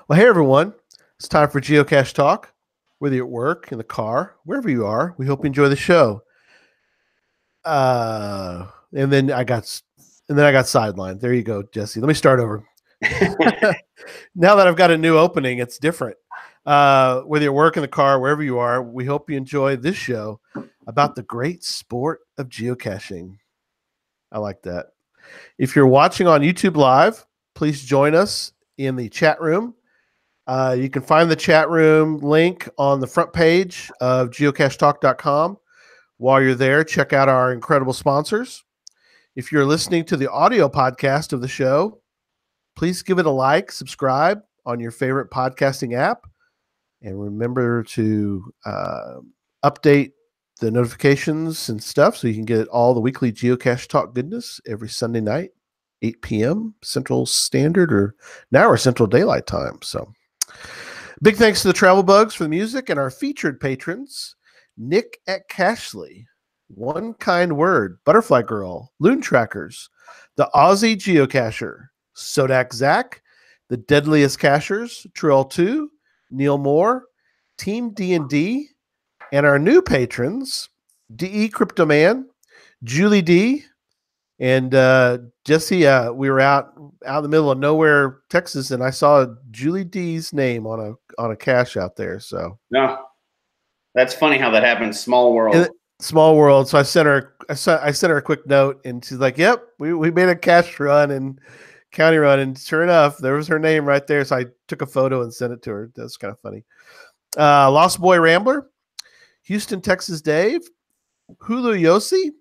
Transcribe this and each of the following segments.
Well, hey everyone, it's time for Geocache Talk. Whether you're at work, in the car, wherever you are, we hope you enjoy the show. And then I got sidelined. There you go, Jesse. Let me start over. Now that I've got a new opening, it's different. Whether you're at work, in the car, wherever you are, we hope you enjoy this show about the great sport of geocaching. I like that. If you're watching on YouTube Live, please join us in the chat room. You can find the chat room link on the front page of geocachetalk.com. While you're there, check out our incredible sponsors. If you're listening to the audio podcast of the show, please give it a like, subscribe on your favorite podcasting app, and remember to update the notifications and stuff so you can get all the weekly Geocache Talk goodness every Sunday night, 8 p.m. Central Standard, or now our Central Daylight Time. So big thanks to the Travel Bugs for the music and our featured patrons, Nick at Cashley, One Kind Word, Butterfly Girl, Loon Trackers, the Aussie Geocacher, Sodak Zach, the Deadliest Cachers, Trill 2, Neil Moore, Team D&D, and our new patrons, DE Cryptoman, Julie D, and Jesse. We were out in the middle of nowhere, Texas, and I saw Julie D's name on a cache out there. So no, that's funny how that happens. Small world. Small world. So I sent her a quick note, and she's like, "Yep, we made a cache run and county run, and sure enough, there was her name right there." So I took a photo and sent it to her. That's kind of funny. Lost Boy Rambler, Houston, Texas Dave, Hulu Yossi,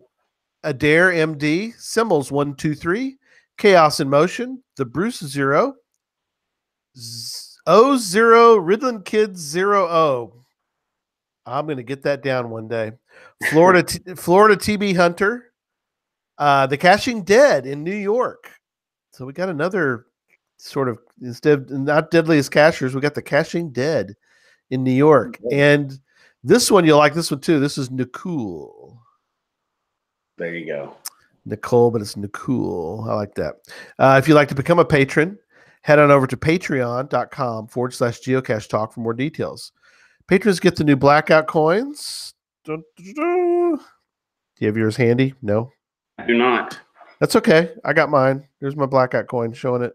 Adair MD, Simmels 123, Chaos in Motion, The Bruce 0, O0, Ridland Kids 0O. I'm going to get that down one day. Florida TB Hunter, The Caching Dead in New York. So we got another sort of, instead of not Deadliest Cachers, we got The Caching Dead in New York. And this one, you'll like this one too. This is Nicole. There you go. Nicole, but it's Nicole. I like that. If you'd like to become a patron, head on over to patreon.com/geocache talk for more details. Patrons get the new blackout coins. Do you have yours handy? No? I do not. That's okay. I got mine. There's my blackout coin showing it.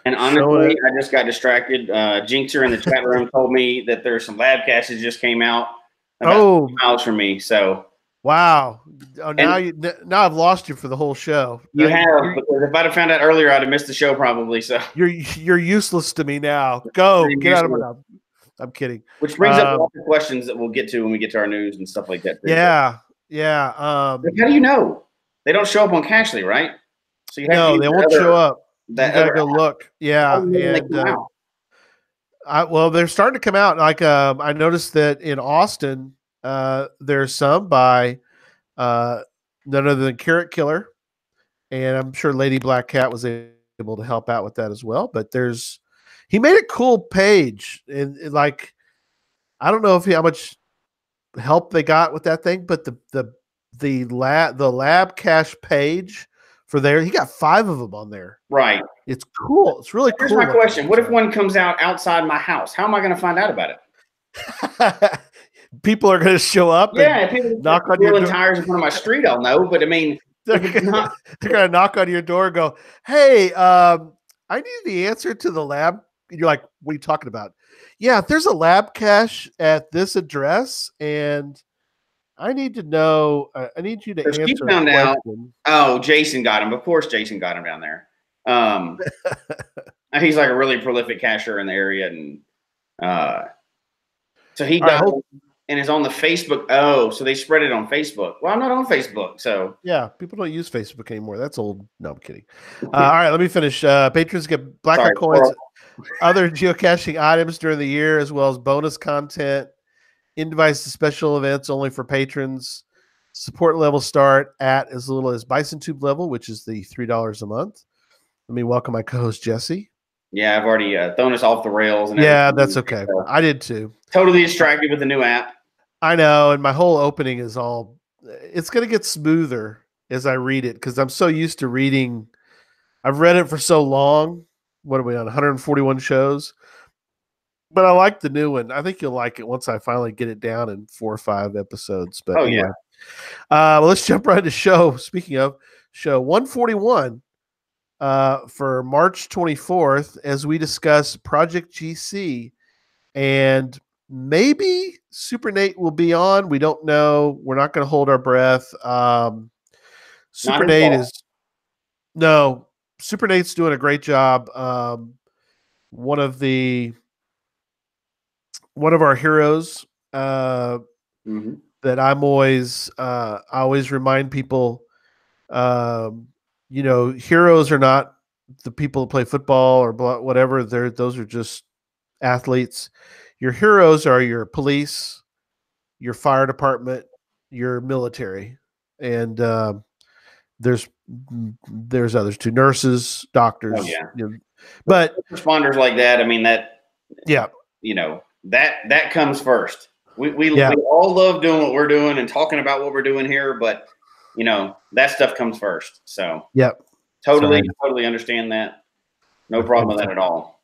And honestly, I just got distracted. Jinxer in the chat room told me that there's some lab caches just came out about 2 miles from me. So wow. Oh, now I've lost you for the whole show. You have, because if I'd have found out earlier, I'd have missed the show probably. So you're useless to me now. Go get out of my mouth. I'm kidding. Which brings up lots of questions that we'll get to when we get to our news and stuff like that. Yeah. How do you know? They don't show up on Cachely, right? So you have they won't show up. You gotta go look. Yeah. And well, they're starting to come out. Like I noticed that in Austin, there's some by none other than Carrot Killer, and I'm sure Lady Black Cat was able to help out with that as well. But he made a cool page, and like I don't know how much help they got with that thing, but the lab cache page for there, he got 5 of them on there. Right. It's cool. It's really cool. Here's my question: what if one comes out outside my house? How am I going to find out about it? People are going to show up. Yeah, if people knock on your tires in front of my street, I'll know. But I mean, they're going to knock on your door and go, "Hey, I need the answer to the lab." You're like, "What are you talking about?" Yeah, there's a lab cache at this address, and I need to know. I need you to answer. He found out. Oh, Jason got him. Of course, Jason got him down there. He's like a really prolific cacher in the area, and so he got and is on the Facebook. Oh, so they spread it on Facebook. Well, I'm not on Facebook, so yeah, people don't use Facebook anymore. That's old. No, I'm kidding. All right, let me finish. Patrons get blackout coins, other geocaching items during the year, as well as bonus content, in-device special events only for patrons. Support level start at as little as Bison Tube level, which is the $3 a month. Let me welcome my co-host Jesse. Yeah, I've already thrown us off the rails. And yeah, that's okay. So I did too. Totally distracted with the new app. I know, and my whole opening is it's going to get smoother as I read it because I'm so used to reading. I've read it for so long. What are we on, 141 shows? But I like the new one. I think you'll like it once I finally get it down in 4 or 5 episodes. But anyway, well, let's jump right to show. Speaking of show 141 for March 24th, as we discuss Project GC, and maybe SuperNate will be on. We don't know. We're not going to hold our breath. SuperNate is SuperNate's doing a great job. One of our heroes that I'm always I always remind people, heroes are not the people who play football or whatever. Those are just athletes. Your heroes are your police, your fire department, your military, and there's others too, nurses, doctors. Oh, yeah. But responders like that, I mean, that, yeah, that comes first. We all love doing what we're doing and talking about what we're doing here, but that stuff comes first. So totally understand that. No problem with that at all.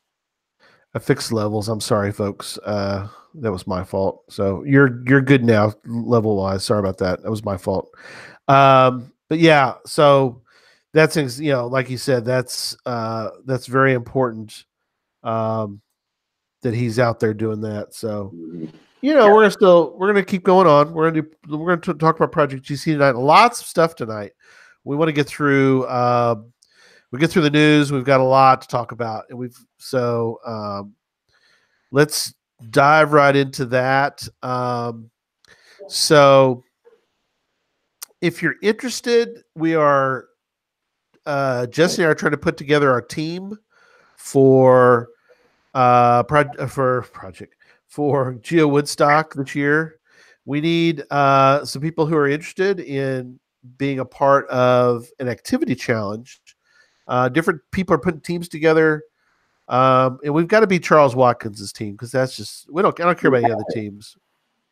I fixed levels. I'm sorry, folks. That was my fault. So you're good now, level wise. Sorry about that. That was my fault. But yeah, so that's like you said, that's very important. That he's out there doing that. So we're gonna keep going on. We're gonna talk about Project GC tonight. Lots of stuff tonight. We want to get through. We get through the news. We've got a lot to talk about, and let's dive right into that. So if you're interested, we are Jesse and I are trying to put together our team for Geo Woodstock this year. We need some people who are interested in being a part of an activity challenge. Different people are putting teams together, and we've got to beat Charles Watkins' team, because that's just I don't care about any other teams.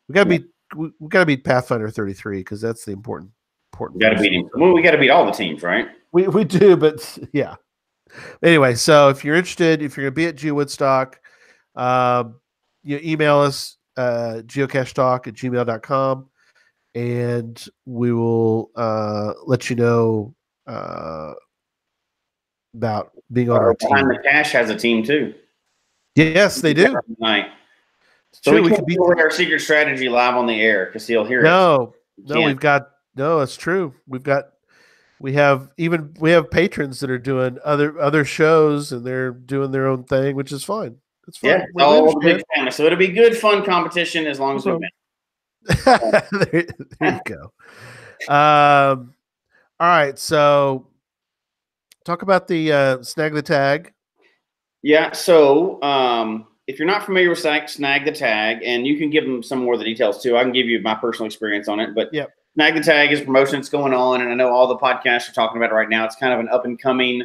We got to beat Pathfinder 33, because that's the important. We got to beat him. Well, we got to beat all the teams, right? We do, but yeah. Anyway, so if you're interested, if you're going to be at Geo Woodstock, you email us geocachetalk@gmail.com, and we will let you know about being on our team. Behind the Cache has a team too. Yes, they do. Tonight. So we can't do our secret strategy live on the air because he'll hear it. No, that's true. We have patrons that are doing other shows, and they're doing their own thing, which is fine. It's fine. Yeah, all the big family. So it'll be good, fun competition as long as we win. There you go. All right, so talk about the Snag the Tag. Yeah, so if you're not familiar with Snag the Tag, and you can give them some more of the details too, I can give you my personal experience on it. But Snag the Tag is a promotion that's going on, and I know all the podcasts are talking about it right now. It's kind of an up and coming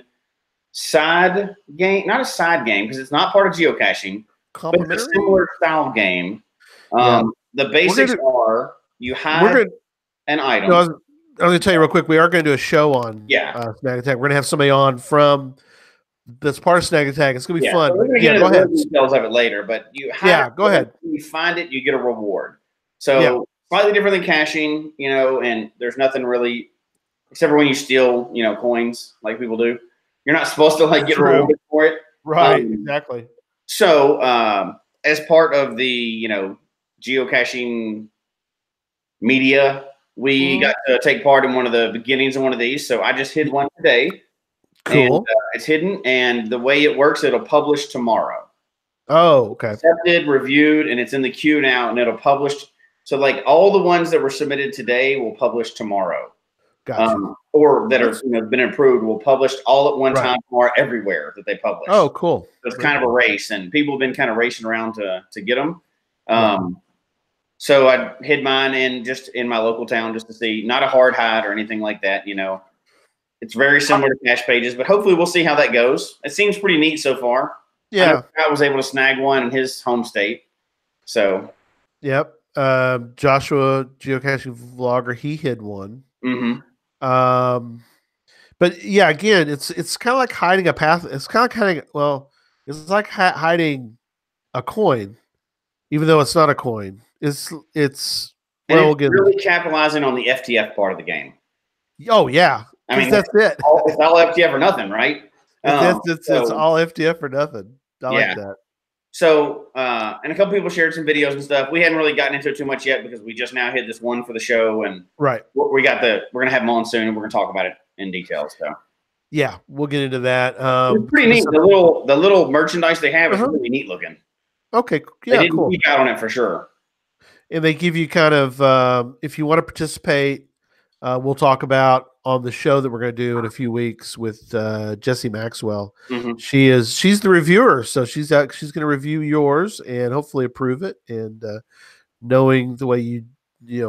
side game, not a side game because it's not part of geocaching, but it's a similar style game. The basics are you have an item. No, I was going to tell you real quick, we are going to do a show on Snag the Tag. We're going to have somebody on that's part of Snag the Tag. It's going to be fun. So we're going to get into the details of it later, but you have go ahead. When you find it, you get a reward. So slightly different than caching, and there's nothing really, except for when you steal, coins like people do. You're not supposed to get rewarded for it. Right, exactly. So as part of the, geocaching media, we got to take part in one of the beginnings of one of these. So I just hid one today. Cool. And, it's hidden, and the way it works, it'll publish tomorrow. Oh, okay. Accepted, reviewed, and it's in the queue now, and it'll publish. So all the ones that were submitted today will publish tomorrow. Gotcha. Or that are been approved will publish all at one time tomorrow everywhere that they publish. Oh, cool. So it's kind of a race, and people have been kind of racing around to get them. So I hid mine in my local town just to see, not a hard hide or anything like that. It's very similar to cache pages, but hopefully we'll see how that goes. It seems pretty neat so far. Yeah. I was able to snag one in his home state. So. Yep. Joshua, geocaching vlogger, he hid one. Mm-hmm. But yeah, again, it's kind of like hiding a path. It's kind of it's like hiding a coin, even though it's not a coin. It's well, we'll get really capitalizing on the FTF part of the game. Oh yeah, I mean that's it. It's all FTF or nothing, right? It's all FTF or nothing. I like that. So, and a couple people shared some videos and stuff. We hadn't really gotten into it too much yet because we just now hit this one for the show, and right. We're gonna have them on soon, and we're gonna talk about it in detail. So, yeah, we'll get into that. It's pretty neat. The little merchandise they have is really neat looking. Okay, yeah, they didn't geek out on it for sure. And they give you kind of if you want to participate, we'll talk about on the show that we're going to do in a few weeks with Jessie Maxwell. She's the reviewer, so she's going to review yours and hopefully approve it. And knowing the way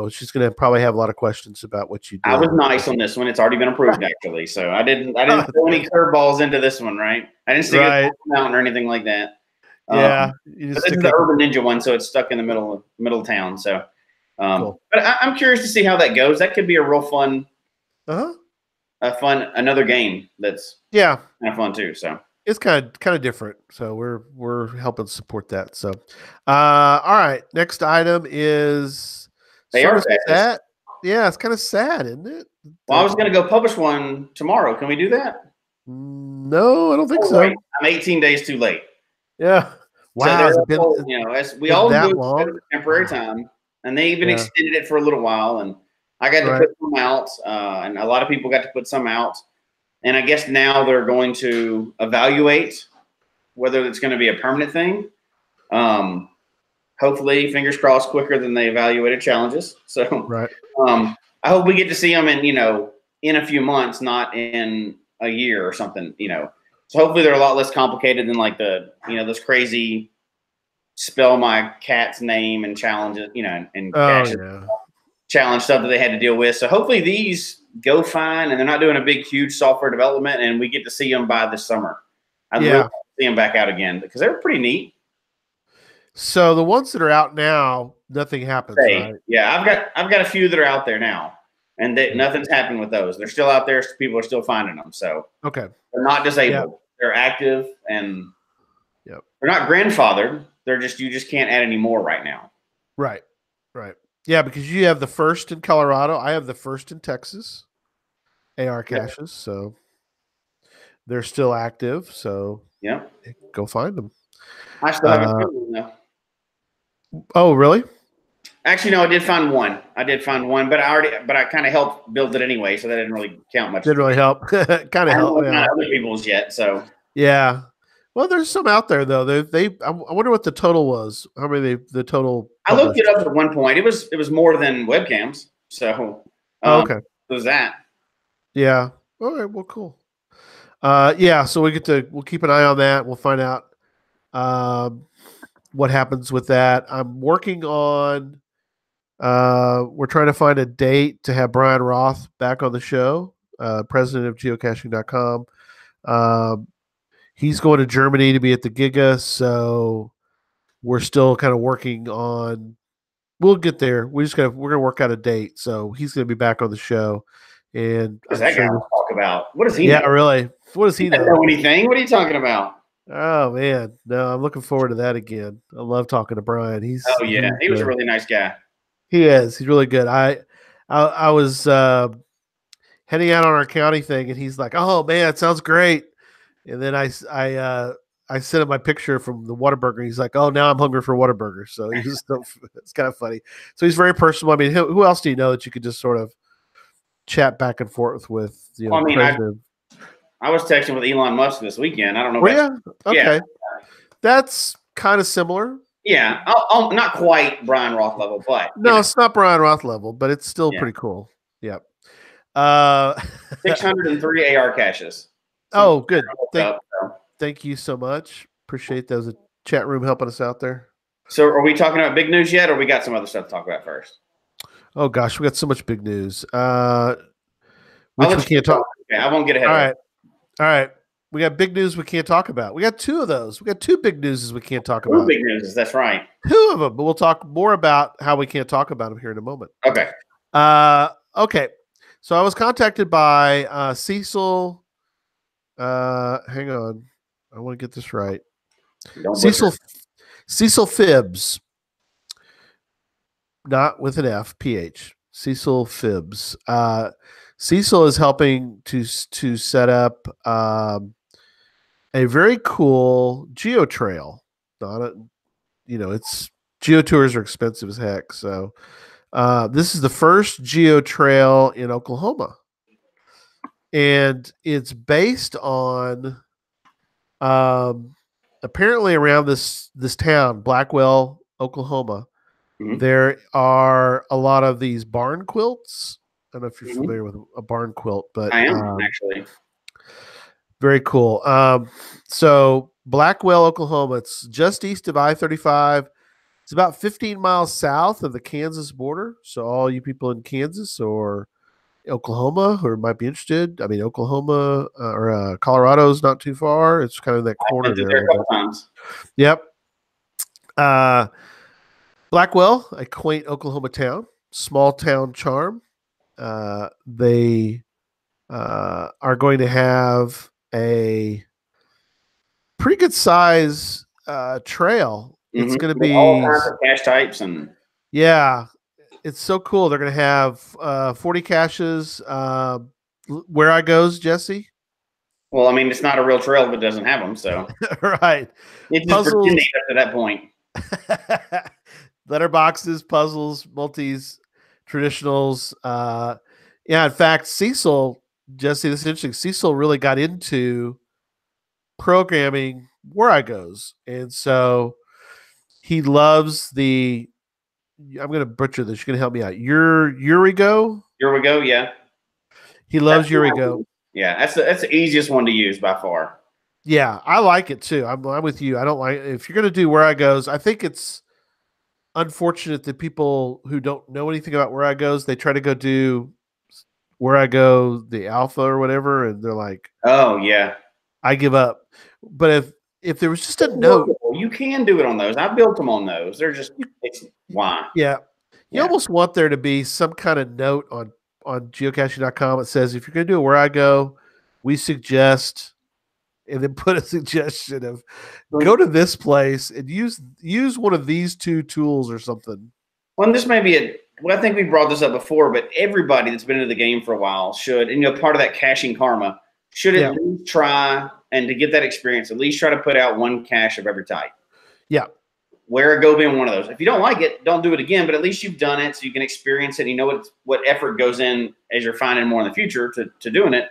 she's going to probably have a lot of questions about what you did. I was nice on this one. It's already been approved actually, so I didn't throw any curveballs into this one. Right? I didn't stick it on the mountain or anything like that. Yeah, but this is the Urban Ninja one, so it's stuck in the middle of town. So, cool. But I'm curious to see how that goes. That could be a real fun, another game that's kind of fun too. So it's kind of different. So we're helping support that. So, all right, next item is sad. Yeah, it's kind of sad, isn't it? Well, I was going to go publish one tomorrow. Can we do that? No, I don't think so. Wait. I'm 18 days too late. Yeah. Wow. So as we all do it temporary time, and they even extended it for a little while, and I got to put some out, and a lot of people got to put some out, and I guess now they're going to evaluate whether it's going to be a permanent thing. Hopefully, fingers crossed, quicker than they evaluated challenges. So, I hope we get to see them in a few months, not in a year or something. So hopefully they're a lot less complicated than like those crazy spell my cat's name and challenges, and challenge stuff that they had to deal with. So hopefully these go fine, and they're not doing a big, huge software development, and we get to see them by this summer. I'd love to see them back out again because they're pretty neat. So the ones that are out now, nothing happens. Right? Yeah, I've got a few that are out there now, and nothing's happened with those. They're still out there. So people are still finding them. So they're not disabled. They're active, and they're not grandfathered. They're you just can't add any more right now. Right. Yeah, because you have the first in Colorado. I have the first in Texas. AR caches, so they're still active. So go find them. I still haven't found one though. Oh, really? Actually, no, I did find one. But I kind of helped build it anyway, so that didn't really count much. Didn't really help. Kind of helped. Not other people's yet, so yeah. Well, there's some out there though. I wonder what the total was. How many the total? I looked it up at one point. It was more than webcams. So okay, it was that. Yeah. All right. Well, cool. So we'll keep an eye on that. We'll find out what happens with that. I'm working on. We're trying to find a date to have Brian Roth back on the show, president of geocaching.com. He's going to Germany to be at the Giga, so we're still kind of working on. We'll get there. We're gonna work out a date. So he's gonna be back on the show. And what does that guy talk about? What does he? Yeah, know? Really. What does he know? Know anything? What are you talking about? Oh man, no, I'm looking forward to that again. I love talking to Brian. He was a really nice guy. He is. He's really good. I was heading out on our county thing, and he's like, "Oh man, it sounds great." And then I sent him my picture from the Whataburger. He's like, "Oh, now I'm hungry for Whataburger." So it's kind of funny. So he's very personal. I mean, who else do you know that you could just sort of chat back and forth with? I was texting with Elon Musk this weekend. I don't know. Okay. That's kind of similar. Yeah, I'll not quite Brian Roth level, but it's not Brian Roth level, but it's still pretty cool. Yep. 603 AR caches. Oh, good. Thank you so much. Appreciate those. A chat room helping us out there. So, are we talking about big news yet, or we got some other stuff to talk about first? Oh gosh, we got so much big news. Which we can't talk. Okay, I won't get ahead. All right. We got big news we can't talk about. We got two of those. We got two big newses we can't talk about. Two big newses, that's right. Two of them, but we'll talk more about how we can't talk about them here in a moment. Okay. Okay. So I was contacted by Cecil. Hang on. I want to get this right. Cecil Phibbs, not with an F, PH. Cecil Phibbs. Cecil is helping to set up a very cool geo trail. Not a, it's geo tours are expensive as heck. So this is the first geo trail in Oklahoma, and it's based on apparently around this town, Blackwell, Oklahoma. There are a lot of these barn quilts. I don't know if you're familiar with a barn quilt, but I am actually. Very cool. So Blackwell, Oklahoma, it's just east of I-35. It's about 15 miles south of the Kansas border. So all you people in Kansas or Oklahoma who might be interested, I mean, Oklahoma or Colorado's not too far. It's kind of that corner there. A couple times. Yep. Blackwell, a quaint Oklahoma town, small town charm. They are going to have a pretty good size trail. It's going to be all kinds of cache types and it's so cool. They're going to have 40 caches. Where I goes, Jesse? Well, I mean, it's not a real trail if it doesn't have them. So right, it's just pretending up to that point. Letterboxes, puzzles, multis, traditionals. In fact, Cecil, Jesse, this is interesting. Cecil really got into programming Where I Goes, and so he loves the. I'm going to butcher this. You're going to help me out. Eurigo. Eurigo, yeah. He loves Eurigo. Yeah, that's the easiest one to use by far. Yeah, I like it too. I'm with you. I don't like if you're going to do Where I Goes. I think it's unfortunate that people who don't know anything about Where I Goes, they try to go do Where I Go the alpha or whatever, and they're like, "Oh yeah, I give up." But if there was just a note, you can do it on those. I built them on those. They're just why? Yeah, you almost want there to be some kind of note on geocaching.com that says if you're going to do it Where I Go, we suggest, and then put a suggestion of go to this place and use one of these two tools or something. Well, this may be I think we brought this up before, but everybody that's been into the game for a while should, and part of that caching karma, should at least try, and to get that experience, at least try to put out one cache of every type. Yeah. Where it go being one of those. If you don't like it, don't do it again, but at least you've done it so you can experience it. And you know what effort goes in as you're finding more in the future to doing it.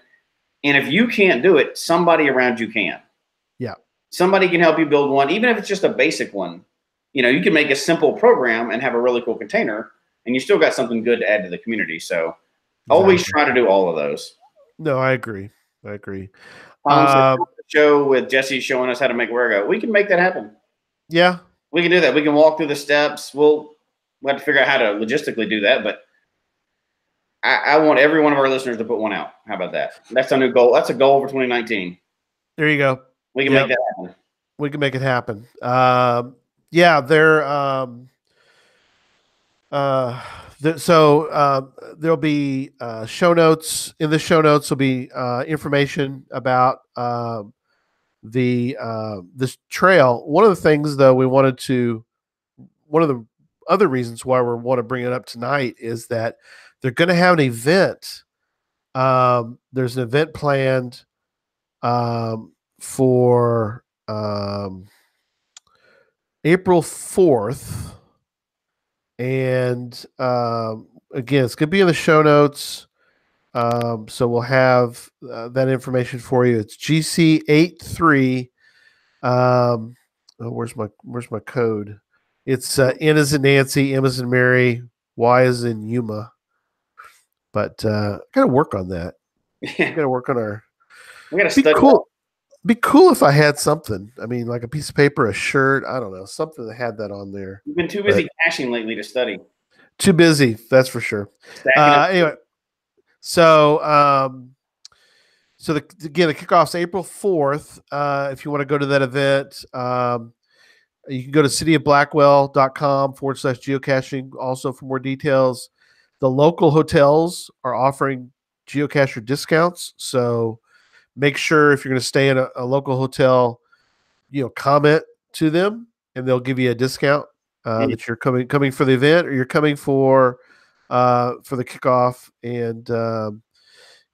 And if you can't do it, somebody around you can. Yeah. Somebody can help you build one, even if it's just a basic one. You can make a simple program and have a really cool container, and you still got something good to add to the community. So always try to do all of those. No, I agree. Show with Jesse showing us how to make Where I Go. We can make that happen. Yeah. We can do that. We can walk through the steps. We'll have to figure out how to logistically do that, but I want every one of our listeners to put one out. How about that? That's a new goal. That's a goal for 2019. There you go. We can make that happen. We can make it happen. There'll be show notes. In the show notes will be information about this trail. One of the things, though, one of the other reasons why we want to bring it up tonight is that they're going to have an event. There's an event planned for April 4th. And again, it's going to be in the show notes. So we'll have that information for you. It's GC83. Where's my code? It's N as in Nancy, M as in Mary, Y as in Yuma. But I got to work on that. Yeah. Got to work on our. We got to study. Cool. Be cool if I had something. I mean, like a piece of paper, a shirt. I don't know, something that had that on there. You've been too busy caching lately to study. Too busy, that's for sure. Anyway, so the kickoff's April 4th. If you want to go to that event, you can go to cityofblackwell.com/geocaching. Also, for more details, the local hotels are offering geocacher discounts. So make sure if you're going to stay in a local hotel, comment to them and they'll give you a discount that you're coming for the event, or you're coming for the kickoff. And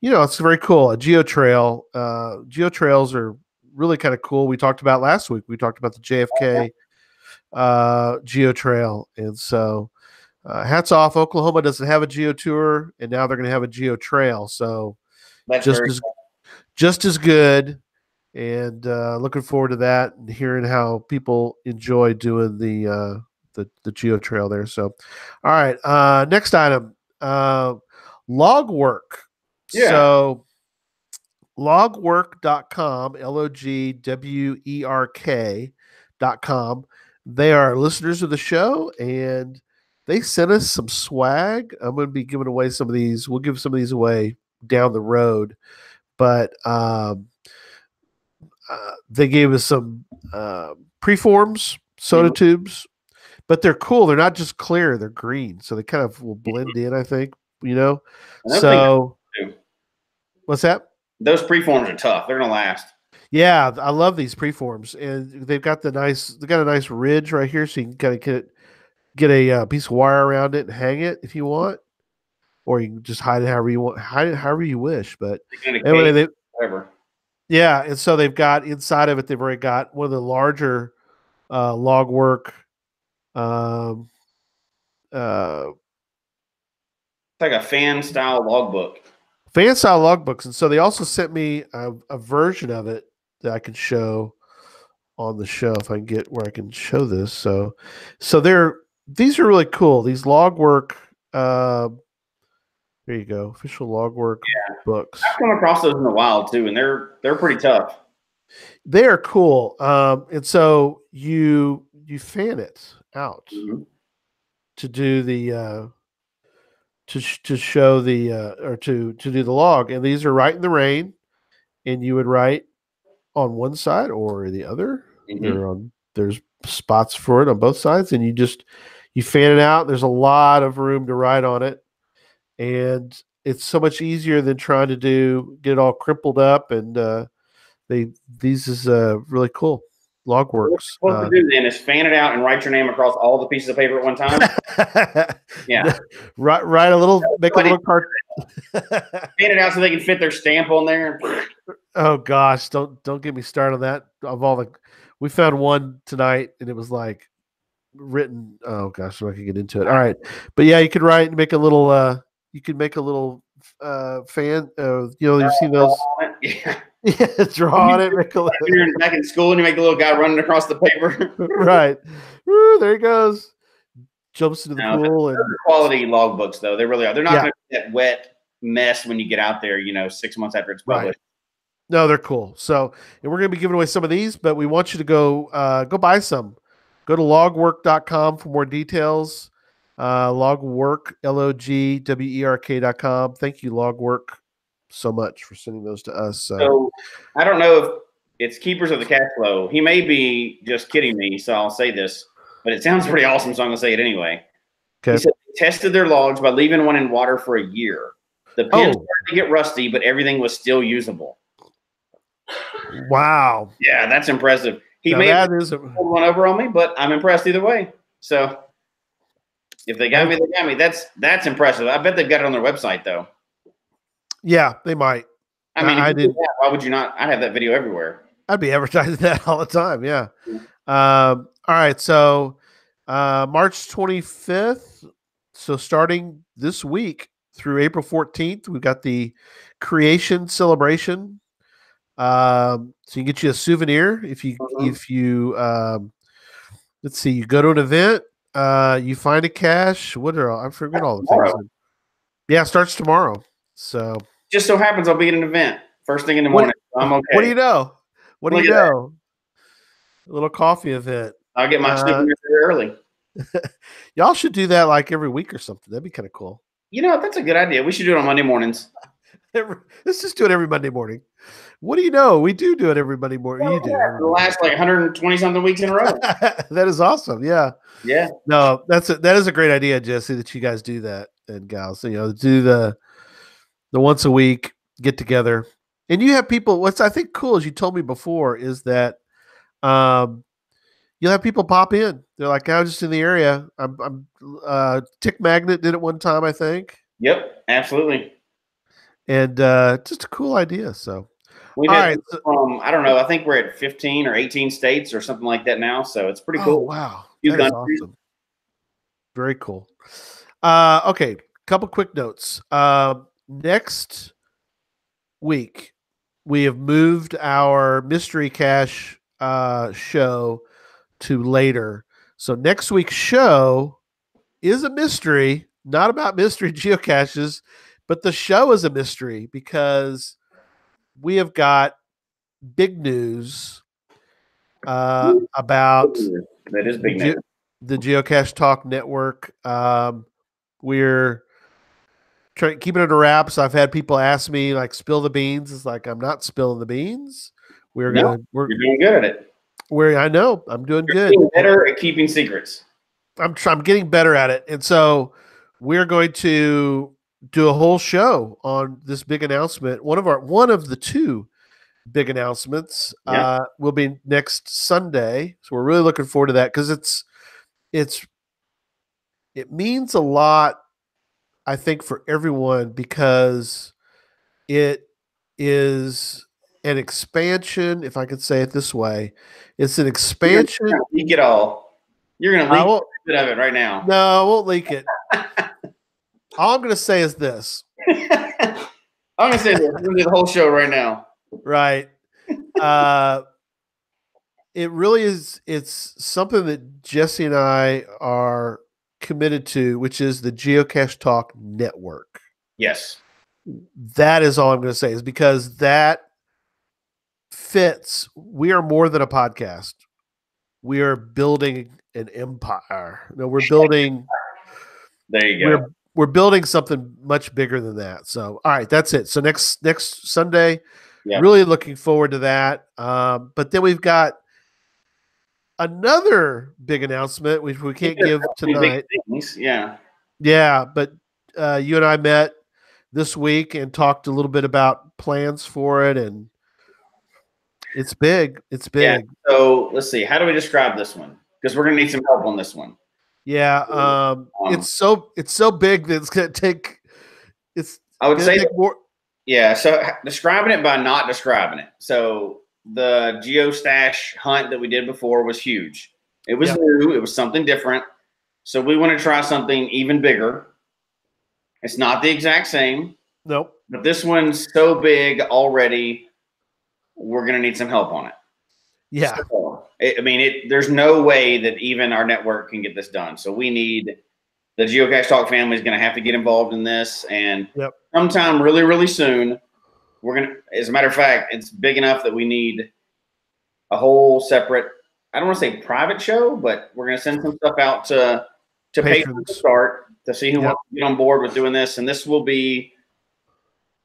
it's very cool. A geotrail. Geotrails are really kind of cool. We talked about last week. We talked about the JFK geotrail, and so hats off. Oklahoma doesn't have a geo tour, and now they're going to have a geo trail. So That's just as good. And looking forward to that and hearing how people enjoy doing the geo trail there. So, all right, next item, log work. Yeah. So logwerk.com, logwerk.com. They are listeners of the show, and they sent us some swag. I'm going to be giving away some of these. We'll give some of these away down the road, but they gave us some preforms, soda tubes, but they're cool. They're not just clear; they're green, so they kind of will blend in. I think So, what's that? Those preforms are tough. They're gonna last. Yeah, I love these preforms, and they've got a nice ridge right here, so you can kind of get a piece of wire around it and hang it if you want, or you can just hide it however you want, hide it however you wish. But anyway, whatever. Yeah, and so they've got inside of it. They've already got one of the larger log work. It's like a fan style logbook. Fan style logbooks, and so they also sent me a version of it that I can show on the show if I can get where I can show this. So these are really cool. These log work. There you go, official log work books. I've come across those in the wild too, and they're pretty tough. They are cool, and so you fan it out to do the to show the or to do the log, and these are write in the rain, and you would write on one side or the other. There's spots for it on both sides, and you fan it out. There's a lot of room to write on it, and it's so much easier than trying to get it all crumpled up. And these is really cool. Logworks. What to do then is fan it out and write your name across all the pieces of paper at one time. Yeah, write a little, make a little card. Fan it out so they can fit their stamp on there. Oh gosh, don't get me started on that. We found one tonight, and it was like written. Oh gosh, I can get into it. All right, but yeah, you could write and make a little. You could make a little fan. You've seen those. Yeah. Yeah, draw on it. You're back in school and you make the little guy running across the paper. Right. Woo, there he goes. Jumps into the pool. They're quality logbooks, though. They really are. They're not going to be that wet mess when you get out there, 6 months after it's published. Right. No, they're cool. So, and we're going to be giving away some of these, but we want you to go buy some. Go to logwerk.com for more details. Logwerk, logwerk.com. Thank you, Logwerk, so much for sending those to us. So I don't know if it's Keepers of the Cash Flow. He may be just kidding me, so I'll say this, but it sounds pretty awesome, so I'm going to say it anyway. Okay. He said they tested their logs by leaving one in water for a year. The pins started to get rusty, but everything was still usable. Wow. Yeah, that's impressive. He may have pulled one over on me, but I'm impressed either way. So if they got me, they got me. That's impressive. I bet they've got it on their website, though. Yeah, they might. I mean, why would you not? I'd have that video everywhere. I'd be advertising that all the time. Yeah. All right. So March 25th. So starting this week through April 14th, we've got the creation celebration. So you can get you a souvenir if you let's see, you go to an event, you find a cache. I forget all the things. Yeah, it starts tomorrow. So just so happens I'll be at an event first thing in the morning. I'm okay. What do you know? A little coffee event. I'll get my souvenir early. Y'all should do that like every week or something. That'd be kind of cool. That's a good idea. We should do it on Monday mornings. Let's just do it every Monday morning. What do you know? We do it every Monday morning. You do. For the last 120 something weeks in a row. That is awesome. Yeah. Yeah. No, that is a great idea, Jesse, that you guys do that, and gals. Do the once a week get together, and you have people. What's I think cool, as you told me before, is that you'll have people pop in. They're like, "I'm just in the area." I'm Tick Magnet did it one time, I think. Yep, absolutely. And just a cool idea. So, We've all had right. people from, I don't know, I think we're at 15 or 18 states or something like that now. So it's pretty Oh cool. wow, Few that is countries. awesome. Very cool. Okay, couple quick notes. Next week, we have moved our mystery cache show to later. So next week's show is a mystery, not about mystery geocaches, but the show is a mystery because we have got big news about That is big news. The Geocache Talk Network. We're keeping it under wraps. I've had people ask me like, "Spill the beans." It's like I'm not spilling the beans. We're you're doing good at it. I know I'm doing You're good. Getting better at keeping secrets. I'm getting better at it, and so we're going to do a whole show on this big announcement. One of the two big announcements will be next Sunday. So we're really looking forward to that because it means a lot, I think, for everyone because it is an expansion, if I could say it this way. It's an expansion. You're gonna leak it all. You're going to leak a bit of it right now. No, I won't leak it. All I'm going to say is this. I'm going to say this. We're going to do the whole show right now. Right. It really is. It's something that Jesse and I are committed to, which is the Geocache Talk Network. Yes. That is all I'm going to say, is because that fits. We are more than a podcast. We are building an empire. No, we're building. There you go. We're building something much bigger than that. So, all right, that's it. So next Sunday, really looking forward to that. But then we've got another big announcement, which we can't give tonight. Yeah, but you and I met this week and talked a little bit about plans for it, and it's big. It's big. Yeah. So let's see. How do we describe this one? Because we're going to need some help on this one. Yeah. It's so big that it's going to take. I would say more. Yeah. So describing it by not describing it. So the geostash hunt that we did before was huge. It was new. It was something different. So we want to try something even bigger. It's not the exact same. Nope. But this one's so big already, we're going to need some help on it. Yeah. So, there's no way that even our network can get this done. So we need the Geocache Talk family is going to have to get involved in this. And sometime really, really soon, we're going to, as a matter of fact, it's big enough that we need a whole separate, I don't want to say private show, but we're going to send some stuff out to patrons to start to see who wants to get on board with doing this. And this will be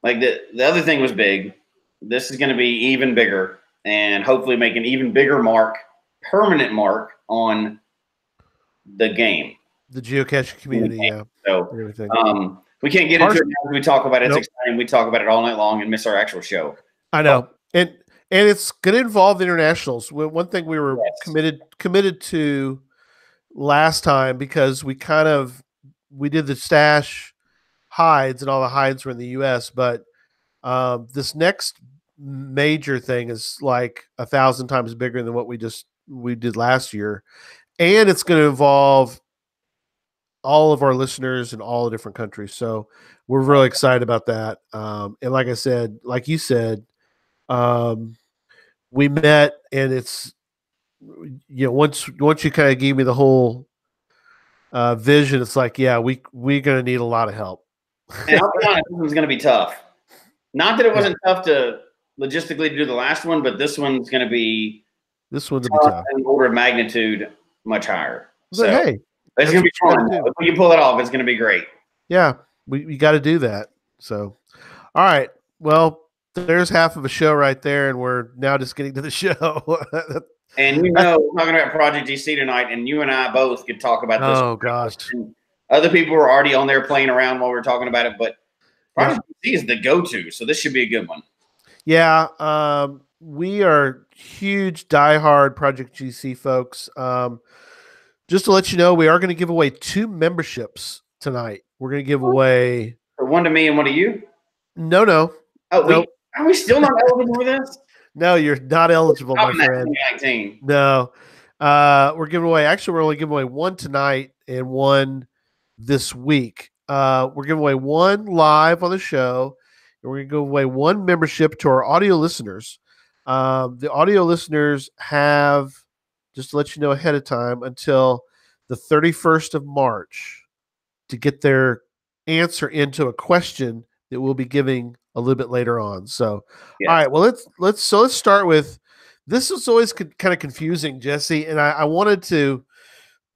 like the other thing was big. This is going to be even bigger and hopefully make an even bigger mark, permanent mark on the game. The geocaching community, So we can't get into it now. We talk about it. It's exciting. We talk about it all night long and miss our actual show. I know. And it's going to involve internationals. One thing we were committed to last time, because we did the stash hides and all the hides were in the US, but this next major thing is like 1,000 times bigger than what we did last year. And it's going to involve all of our listeners in all the different countries. So we're really excited about that. And like I said, like you said, we met, and it's, once you kind of gave me the whole vision, it's like, we're going to need a lot of help. And I'll be honest, this one's going to be tough. Not that it wasn't tough to logistically do the last one, but this one's going to be tough. An order of magnitude much higher. So hey, it's going to be fun. If we can pull it off, it's going to be great. Yeah, we got to do that. So, all right. Well, there's half of a show right there, and we're now just getting to the show. And we're talking about projectg-c tonight, and you and I both could talk about this. Oh gosh. And other people were already on there playing around while we were talking about it, but projectg-c is the go-to, so this should be a good one. Yeah. we are huge diehard Project GC folks. Just to let you know, we are going to give away 2 memberships tonight. We're going to give away one to me and one to you. No. Oh, nope. Are we still not eligible for this? No, you're not eligible, my friend. No. We're giving away. Actually, we're only giving away 1 tonight and 1 this week. We're giving away 1 live on the show, and we're going to give away 1 membership to our audio listeners. The audio listeners have, just to let you know ahead of time, until the 31st of March to get their answer into a question that we'll be giving a little bit later on. So, yes. All right, well, let's start with, this is always kind of confusing, Jesse, and I wanted to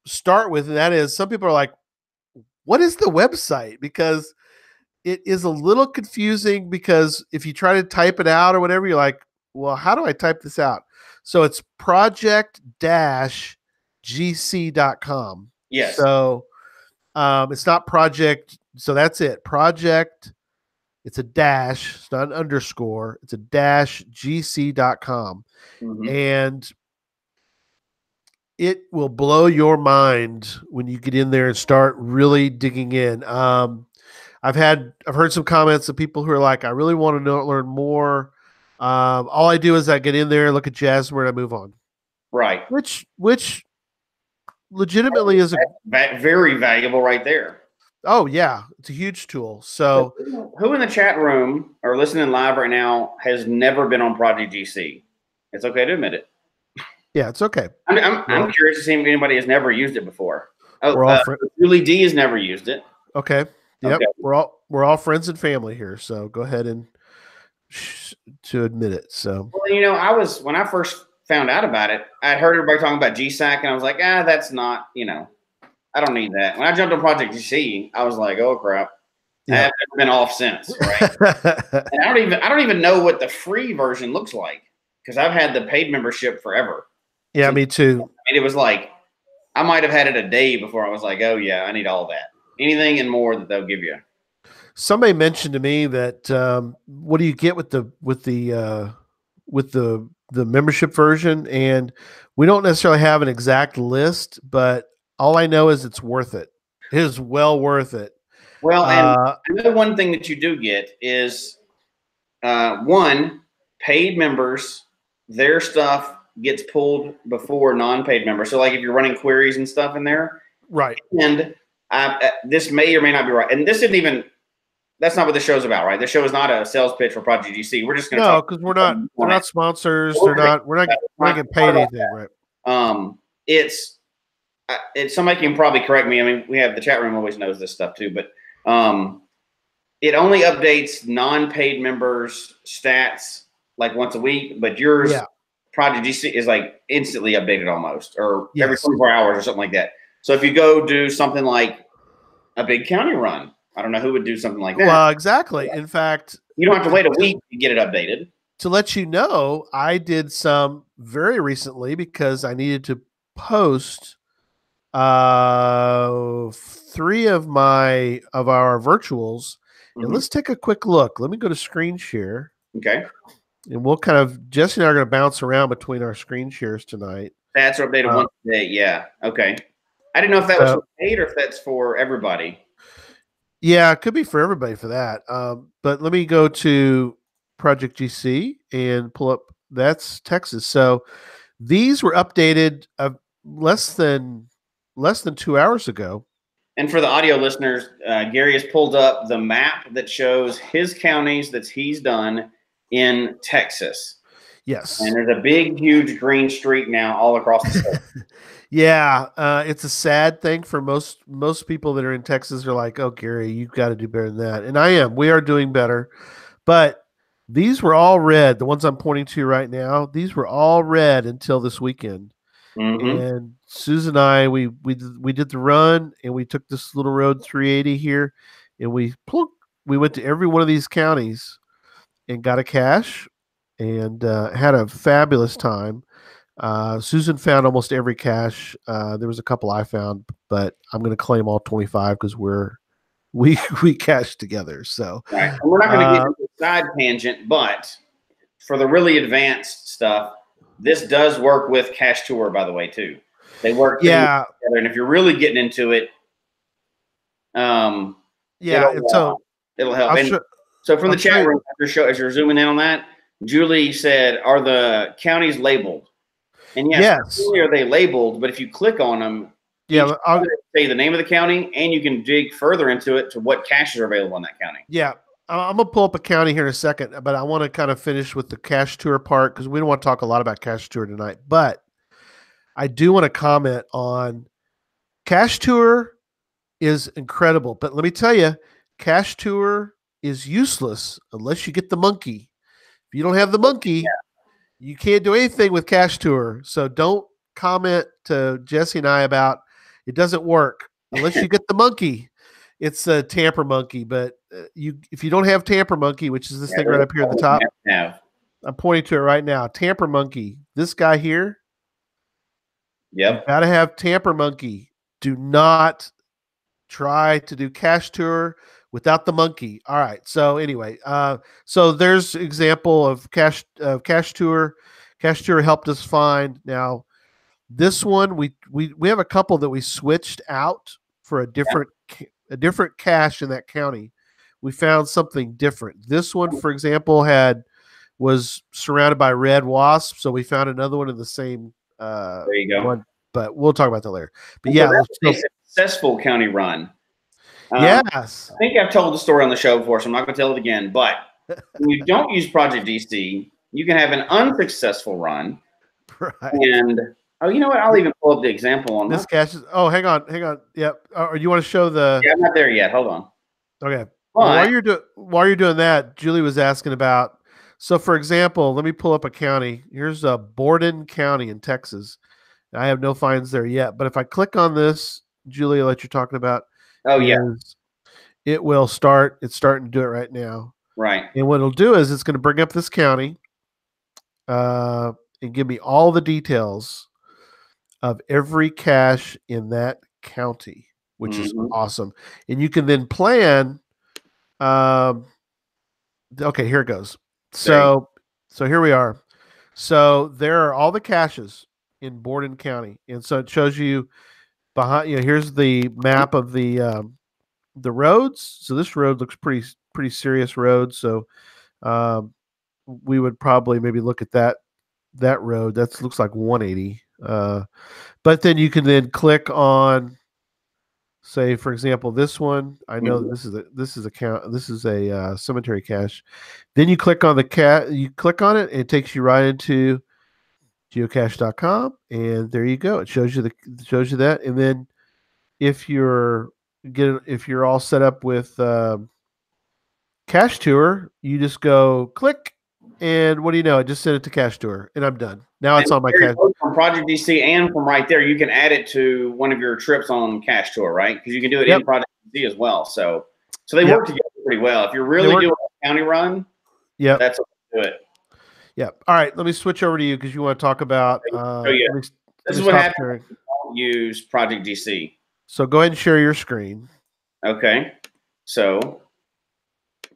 start with, and that is, some people are like, what is the website? Because it is a little confusing, because if you try to type it out or whatever, you're like, well, how do I type this out? So it's project-gc.com. Yes. So it's not project. So that's it. Project. It's a dash. It's not an underscore. It's a -gc.com. Mm-hmm. And it will blow your mind when you get in there and start really digging in. I've heard some comments of people who are like, I really want to learn more. All I do is I get in there, look at Jasmer, and I move on. Right. Which legitimately is very valuable right there. Oh yeah, it's a huge tool. So who in the chat room or listening live right now has never been on Project GC? It's okay to admit it. Yeah, it's okay. I'm curious to see if anybody has never used it before. Oh, Julie D has never used it. Okay. Yep. Okay. We're all friends and family here, so go ahead and to admit it. So well, when I first found out about it, I'd heard everybody talking about GSAC, and I was like, that's not, I don't need that. When I jumped on Project GC, I was like, oh crap. Yeah. I haven't been off since, right? And I don't even know what the free version looks like, because I've had the paid membership forever. Yeah, me too. I mean, it was like, I might have had it a day before I was like, oh yeah, I need all that. Anything and more that they'll give you. Somebody mentioned to me that what do you get with the membership version? And we don't necessarily have an exact list, but all I know is it's worth it. It is well worth it. Well, and another one thing that you do get is paid members, their stuff gets pulled before non-paid members. So like if you're running queries and stuff in there. Right. And this may or may not be right. And this isn't even, that's not what the show's about, right? The show is not a sales pitch for Project GC. We're just going to talk. No, because we're not sponsors. We're not getting paid anything, right? It's somebody can probably correct me. I mean, we have the chat room always knows this stuff too, but it only updates non-paid members' stats like once a week, but yours, Project GC, is like instantly updated almost, or every 24 hours or something like that. So if you go do something like a big county run, I don't know who would do something like that. Well, exactly. In fact, you don't have to wait a week to get it updated. To let you know, I did some very recently because I needed to post 3 of our virtuals. Mm-hmm. And let's take a quick look. Let me go to screen share. Okay. And we'll Jesse and I are going to bounce around between our screen shares tonight. That's updated once a day. Yeah. Okay. I didn't know if that was for paid or if that's for everybody. Yeah, it could be for everybody for that. But let me go to Project GC and pull up, that's Texas. So these were updated less than 2 hours ago. And for the audio listeners, Gary has pulled up the map that shows his counties that he's done in Texas. Yes. And there's a big, huge green streak now all across the state. Yeah, it's a sad thing for most people that are in Texas. Are like, oh, Gary, you've got to do better than that. And I am. We are doing better. But these were all red. The ones I'm pointing to right now, these were all red until this weekend. Mm-hmm. And Susan and I, we did the run, and we took this little road 380 here, and we went to every one of these counties and got a cache and had a fabulous time. Susan found almost every cache. There was a couple I found, but I'm going to claim all 25 because we cached together. So right. We're not going to get into a side tangent, but for the really advanced stuff, this does work with Cache Tour, by the way, too. They work together, and if you're really getting into it, it'll help. So from the chat room, as you're zooming in on that, Julie said, "Are the counties labeled?" And yes, not only are they labeled, but if you click on them, I'll say the name of the county, and you can dig further into it to what caches are available in that county. Yeah. I'm going to pull up a county here in a second, but I want to kind of finish with the Cache Tour part because we don't want to talk a lot about Cache Tour tonight. But I do want to comment on Cache Tour is incredible. But let me tell you, Cache Tour is useless unless you get the monkey. If you don't have the monkey, you can't do anything with Cache Tour. So don't comment to Jesse and I about it doesn't work unless you get the monkey. It's a tamper monkey, but if you don't have tamper monkey, which is this thing right up here at the top, I'm pointing to it right now. Tamper monkey, this guy here. Yep. Got to have tamper monkey. Do not try to do Cache Tour without the monkey. All right. So anyway, so there's example of Cache Tour. Cache Tour helped us find. Now, this one we have a couple that we switched out for a different cache in that county. We found something different. This one, for example, was surrounded by red wasps, so we found another one in the same there you go. one, but we'll talk about that later. But so that's a successful county run. Yes. I think I've told the story on the show before, so I'm not going to tell it again, but when you don't use projectg-c, you can have an unsuccessful run. Right. And you know what? I'll even pull up the example on this cache. Oh, hang on. Yep. Or you want to show the? Yeah, I'm not there yet. Hold on. Okay. Well, while you're doing that, Julie was asking about. So, for example, let me pull up a county. Here's Borden County in Texas. I have no finds there yet, but if I click on this, Julie, that you're talking about, it will start. It's starting to do it right now. Right. And what it'll do is it's going to bring up this county, and give me all the details of every cache in that county, which is awesome. And you can then plan. Okay, here it goes. So here we are. So there are all the caches in Borden County, and so it shows you behind. Here's the map of the roads. So this road looks pretty serious road. So we would probably maybe look at that road. That looks like 180. But then you can then click on, say, for example, this one. I know this is a cemetery cache. Then you click on you click on it, and it takes you right into geocache.com, and there you go. It shows you that, and then if you're all set up with Cache Tour, you just go click, and what do you know? I just sent it to Cache Tour, and I'm done. Now it's on my cache. From projectg-c and from right there, you can add it to one of your trips on Cache Tour, right? Because you can do it in projectg-c as well. So they work together pretty well. If you're really doing a county run, that's what you do it. Yeah. All right. Let me switch over to you because you want to talk about. This is what happens when you don't use projectg-c. So go ahead and share your screen. Okay. So if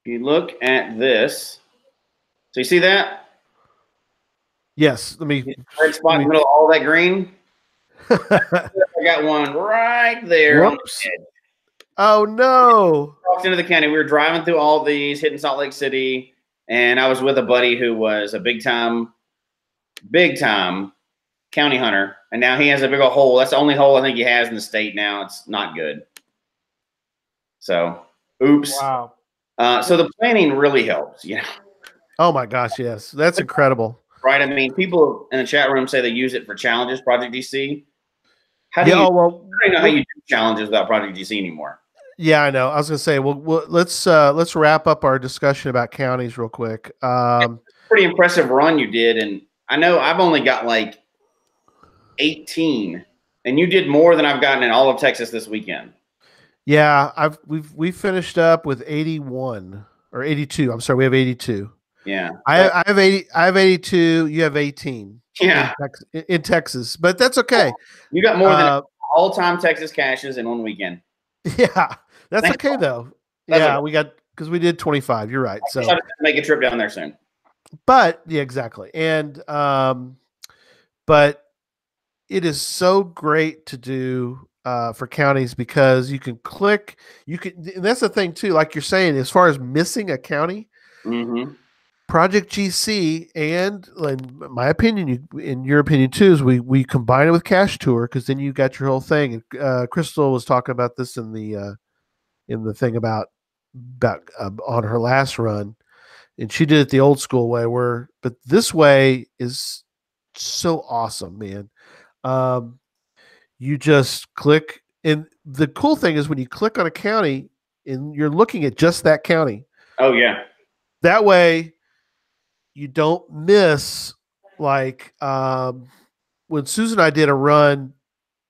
you look at this, so you see that? Yes. Let me. Red spot in the middle of all that green. I got one right there. Whoops. Oh no! Walked into the county. We were driving through all these, hitting Salt Lake City, and I was with a buddy who was a big time county hunter, and now he has a big old hole. That's the only hole I think he has in the state now. It's not good. So, oops. Wow. So the planning really helps. Oh my gosh, yes, that's incredible. Right. I mean, people in the chat room say they use it for challenges, projectg-c. How do you know how you do challenges without projectg-c anymore? Yeah, I know. I was going to say, well, let's wrap up our discussion about counties real quick. Pretty impressive run you did, and I know I've only got like 18, and you did more than I've gotten in all of Texas this weekend. Yeah, we finished up with 81 or 82. I'm sorry, we have 82. Yeah, I have 80. I have 82. You have 18. Yeah, in Texas, but that's okay. You got more than all-time Texas caches in one weekend. Yeah, that's okay though. We got because we did 25. You're right. So I'll make a trip down there soon. But yeah, exactly. And but it is so great to do for counties because you can click. You can, and that's the thing too. Like you're saying, as far as missing a county, Mm-hmm. projectg-c, and in my opinion, in your opinion too, is we combine it with Cache Tour because then you got your whole thing. And Crystal was talking about this in the thing about on her last run, and she did it the old school way. But this way is so awesome, man. Um, you just click, and the cool thing is when you click on a county and you're looking at just that county. Oh yeah. That way you don't miss, like when Susan and I did a run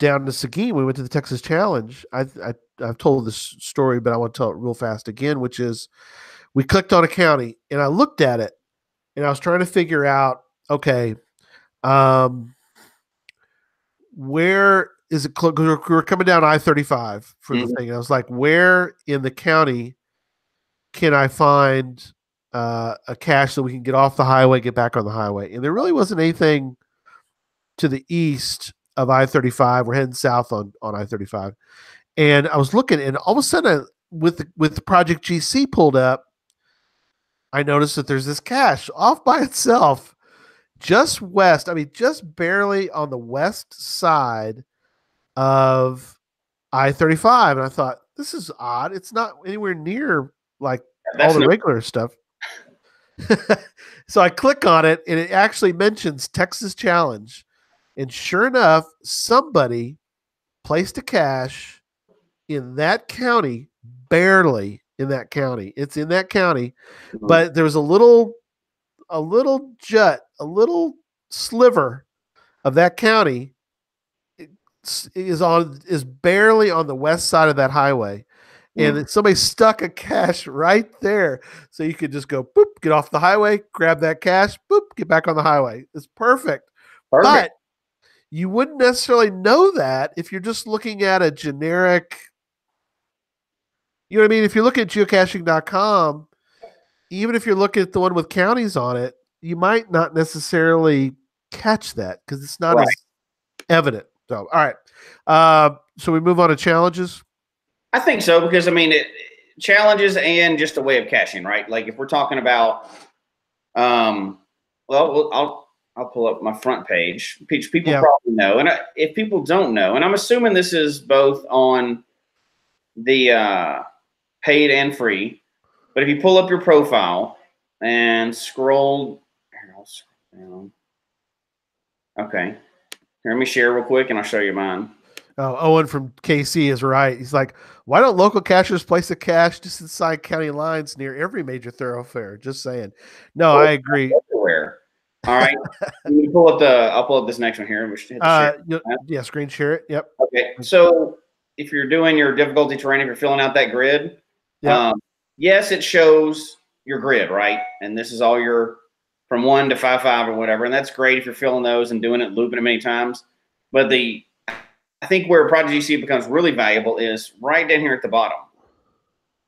down to Seguin, we went to the Texas Challenge. I've told this story, but I want to tell it real fast again, which is we clicked on a county and I looked at it and I was trying to figure out, okay, where is it? Because we're coming down I-35 for the thing. And I was like, where in the county can I find a cache so we can get off the highway, get back on the highway? And there really wasn't anything to the east of I-35. We're heading south on I-35. And I was looking, and all of a sudden, with the projectg-c pulled up, I noticed that there's this cache off by itself, just west. I mean, just barely on the west side of I-35. And I thought, this is odd. It's not anywhere near like all the regular stuff. So I click on it and it actually mentions Texas Challenge. And sure enough, somebody placed a cache in that county, barely in that county. It's in that county, but there was a little jut, a little sliver of that county is barely on the west side of that highway. And somebody stuck a cache right there. So you could just go, boop, get off the highway, grab that cache, boop, get back on the highway. It's perfect. But you wouldn't necessarily know that if you're just looking at a generic, you know what I mean? If you look at geocaching.com, even if you're looking at the one with counties on it, you might not necessarily catch that because it's not as evident. So, all right. So we move on to challenges. I think so, because I mean, challenges and just a way of caching, right? Like if we're talking about, well, I'll pull up my front page, which people probably know. And if people don't know, and I'm assuming this is both on the paid and free, but if you pull up your profile and scroll, here, I'll scroll down. Okay. Here, let me share real quick and I'll show you mine. Oh, Owen from KC is right. He's like, why don't local cachers place a cache just inside county lines near every major thoroughfare? Just saying. No, I agree. Everywhere. All right. I'll pull up this next one here. We should hit the share. Screen share it. Yep. Okay. So if you're doing your difficulty terrain, if you're filling out that grid, yes, it shows your grid, right? And this is all your from 1 to 5.5 or whatever. And that's great if you're filling those and doing it, looping it many times. But I think where projectg-c becomes really valuable is right down here at the bottom.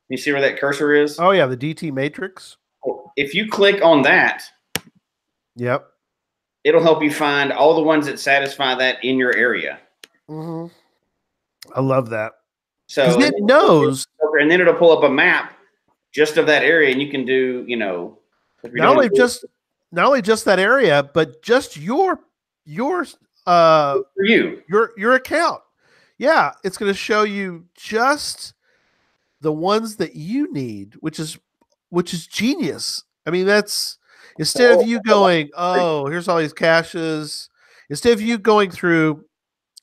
You see where that cursor is? Oh, yeah, the DT matrix. If you click on that, it'll help you find all the ones that satisfy that in your area. I love that. So it knows. And then it'll pull up a map just of that area, and you can do, you know, not only just that area, but just your account. Yeah, it's going to show you just the ones that you need, which is genius. I mean, that's instead of you going, oh, here's all these caches, instead of you going through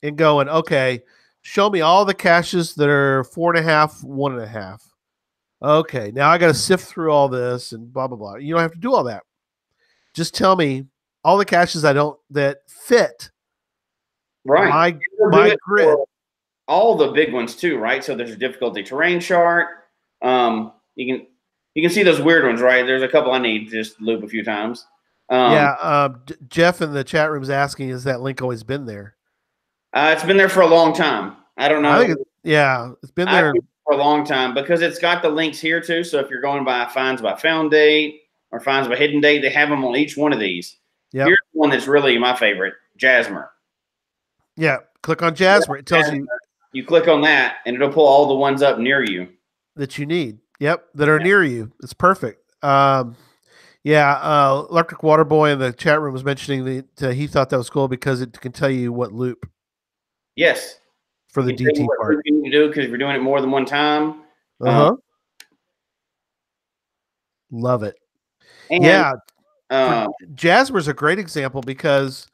and going, okay, show me all the caches that are 4.5, 1.5. Okay, now I got to sift through all this and blah blah blah. You don't have to do all that. Just tell me all the caches that fit my grid. All the big ones too, right? So there's a difficulty terrain chart. You can see those weird ones, right? There's a couple I need to just loop a few times. Jeff in the chat room is asking, has that link always been there? It's been there for a long time. I don't know. It's been there for a long time because it's got the links here too. So if you're going by finds by found date, or finds a hidden date. They have them on each one of these. Yep. Here's one that's really my favorite, Jasmer. Yeah, click on Jasmer. It tells you. You click on that, and it'll pull all the ones up near you that you need. Yep, that are near you. It's perfect. Electric Water Boy in the chat room was mentioning that he thought that was cool because it can tell you what loop. Yes. For the DT part. What you need to do because we're doing it more than one time. Love it. And, Jasmer's a great example because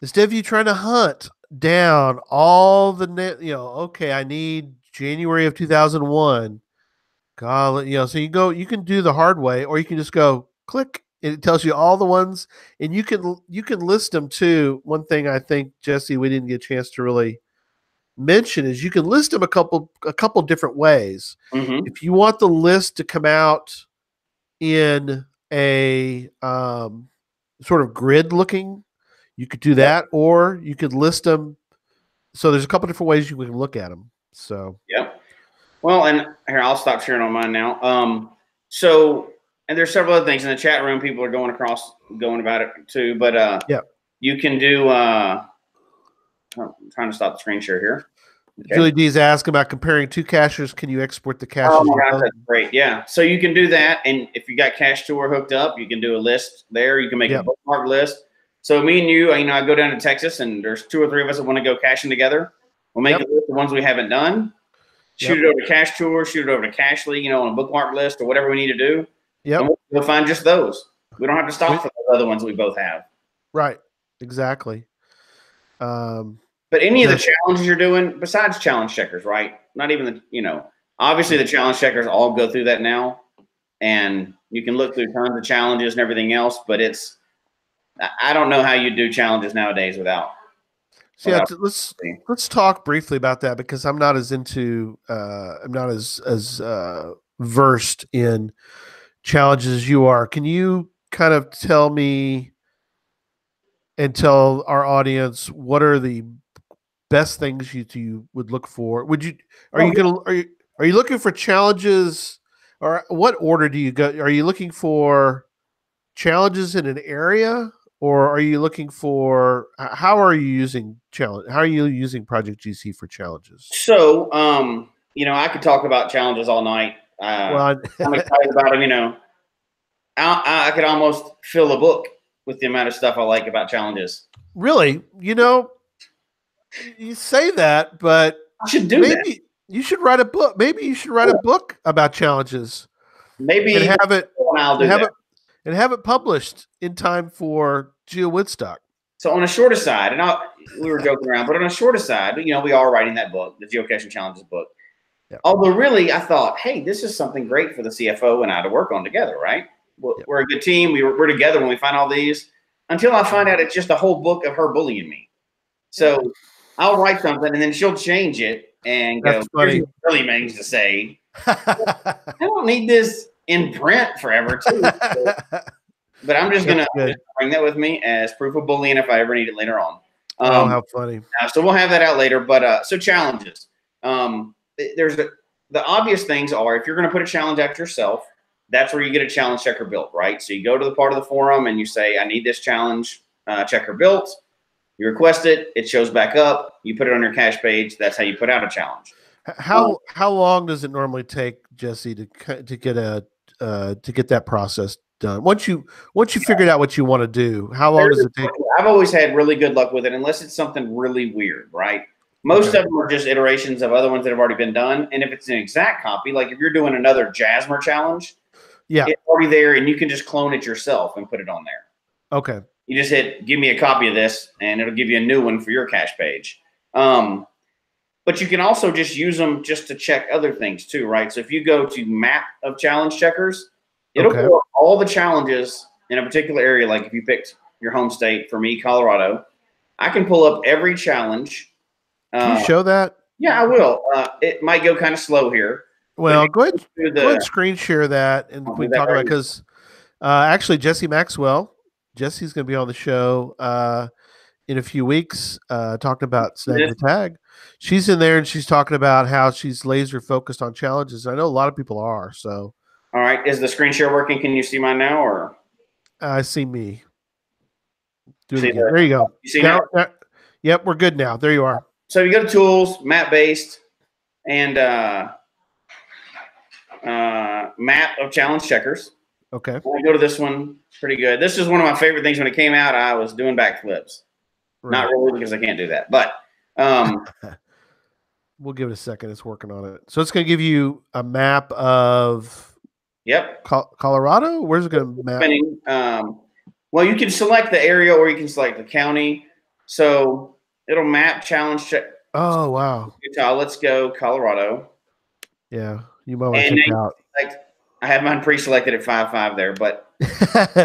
instead of you trying to hunt down all the, okay, I need January of 2001. God, so you can do the hard way, or you can just go click, and it tells you all the ones, and you can list them too. One thing I think, Jesse, we didn't get a chance to really mention is you can list them a couple different ways. Mm-hmm. If you want the list to come out in a sort of grid looking, you could do that, or you could list them. So there's a couple different ways you can look at them. So well, and here I'll stop sharing on mine now. And there's several other things in the chat room. People are going about it too. But you can do. I'm trying to stop the screen share here. Okay. Julie D's asking about comparing two caches. Can you export the caches? Oh my gosh, that's great. Yeah. So you can do that. And if you got Cache Tour hooked up, you can do a list there. You can make a bookmark list. So me and you, I go down to Texas and there's 2 or 3 of us that want to go caching together. We'll make a list of ones we haven't done. Shoot it over to Cache Tour, shoot it over to Cachly, on a bookmark list or whatever we need to do. Yep. And we'll find just those. We don't have to stop for those other ones we both have. Right. Exactly. But any of the challenges you're doing, besides challenge checkers, right? Not even obviously the challenge checkers all go through that now, and you can look through tons of challenges and everything else. But I don't know how you do challenges nowadays without. So let's talk briefly about that because I'm not as into I'm not as versed in challenges as you are. Can you kind of tell me and tell our audience what are the best things you would look for? Are you looking for challenges, or what order do you go? Are you looking for challenges in an area, or are you looking for how are you using projectg-c for challenges? So I could talk about challenges all night. I'm excited about them. I could almost fill a book with the amount of stuff I like about challenges. Really? You say that, but I should do that. You should write a book. Maybe you should write a book about challenges. Maybe and have it published in time for Geo Woodstock. So on a shorter side, and we were joking around, but on a shorter side, we are writing that book, the Geocaching Challenges book. Yep. Although really, I thought, hey, this is something great for the CFO and I to work on together, right? We're a good team. We're together when we find all these. Until I find out it's just a whole book of her bullying me. So I'll write something and then she'll change it and go, here's what really means to say. I don't need this in print forever, too. But I'm just going to bring that with me as proof of bullying if I ever need it later on. How funny. So we'll have that out later. But so challenges. The obvious things are if you're going to put a challenge out yourself, that's where you get a challenge checker built, right? So you go to the part of the forum and you say, I need this challenge checker built. You request it. It shows back up. You put it on your cache page. That's how you put out a challenge. How long does it normally take, Jesse, to get that process done? Once you figured out what you want to do, how long does it take? I've always had really good luck with it, unless it's something really weird, right? Most of them are just iterations of other ones that have already been done. And if it's an exact copy, like if you're doing another Jasmer challenge, it's already there, and you can just clone it yourself and put it on there. Okay. You just hit, give me a copy of this, and it'll give you a new one for your cache page. But you can also just use them just to check other things too, right? So if you go to map of challenge checkers, it'll pull up all the challenges in a particular area. Like if you picked your home state, for me, Colorado, I can pull up every challenge. Can you show that? Yeah, I will. It might go kind of slow here. Well, go ahead screen share that, and we can talk about, because actually Jesse Maxwell, Jesse's going to be on the show in a few weeks talking about Snag the Tag. She's in there and she's talking about how she's laser focused on challenges. I know a lot of people are. So All right. Is the screen share working? Can you see mine now, or? I see me. Do it See again. There you go. You see now? Yep, we're good now. There you are. So you go to tools, map based, and map of challenge checkers. Okay. I go to this one. Pretty good. This is one of my favorite things when it came out. I was doing backflips. Right. Not really, because I can't do that, but we'll give it a second. It's working on it. So it's going to give you a map of Colorado. Where's it going to map? Well, you can select the area or you can select the county. So it'll map challenge check. Oh, wow. Utah. Let's go Colorado. Yeah, you might want to check out. I have mine pre-selected at 5.5 there, but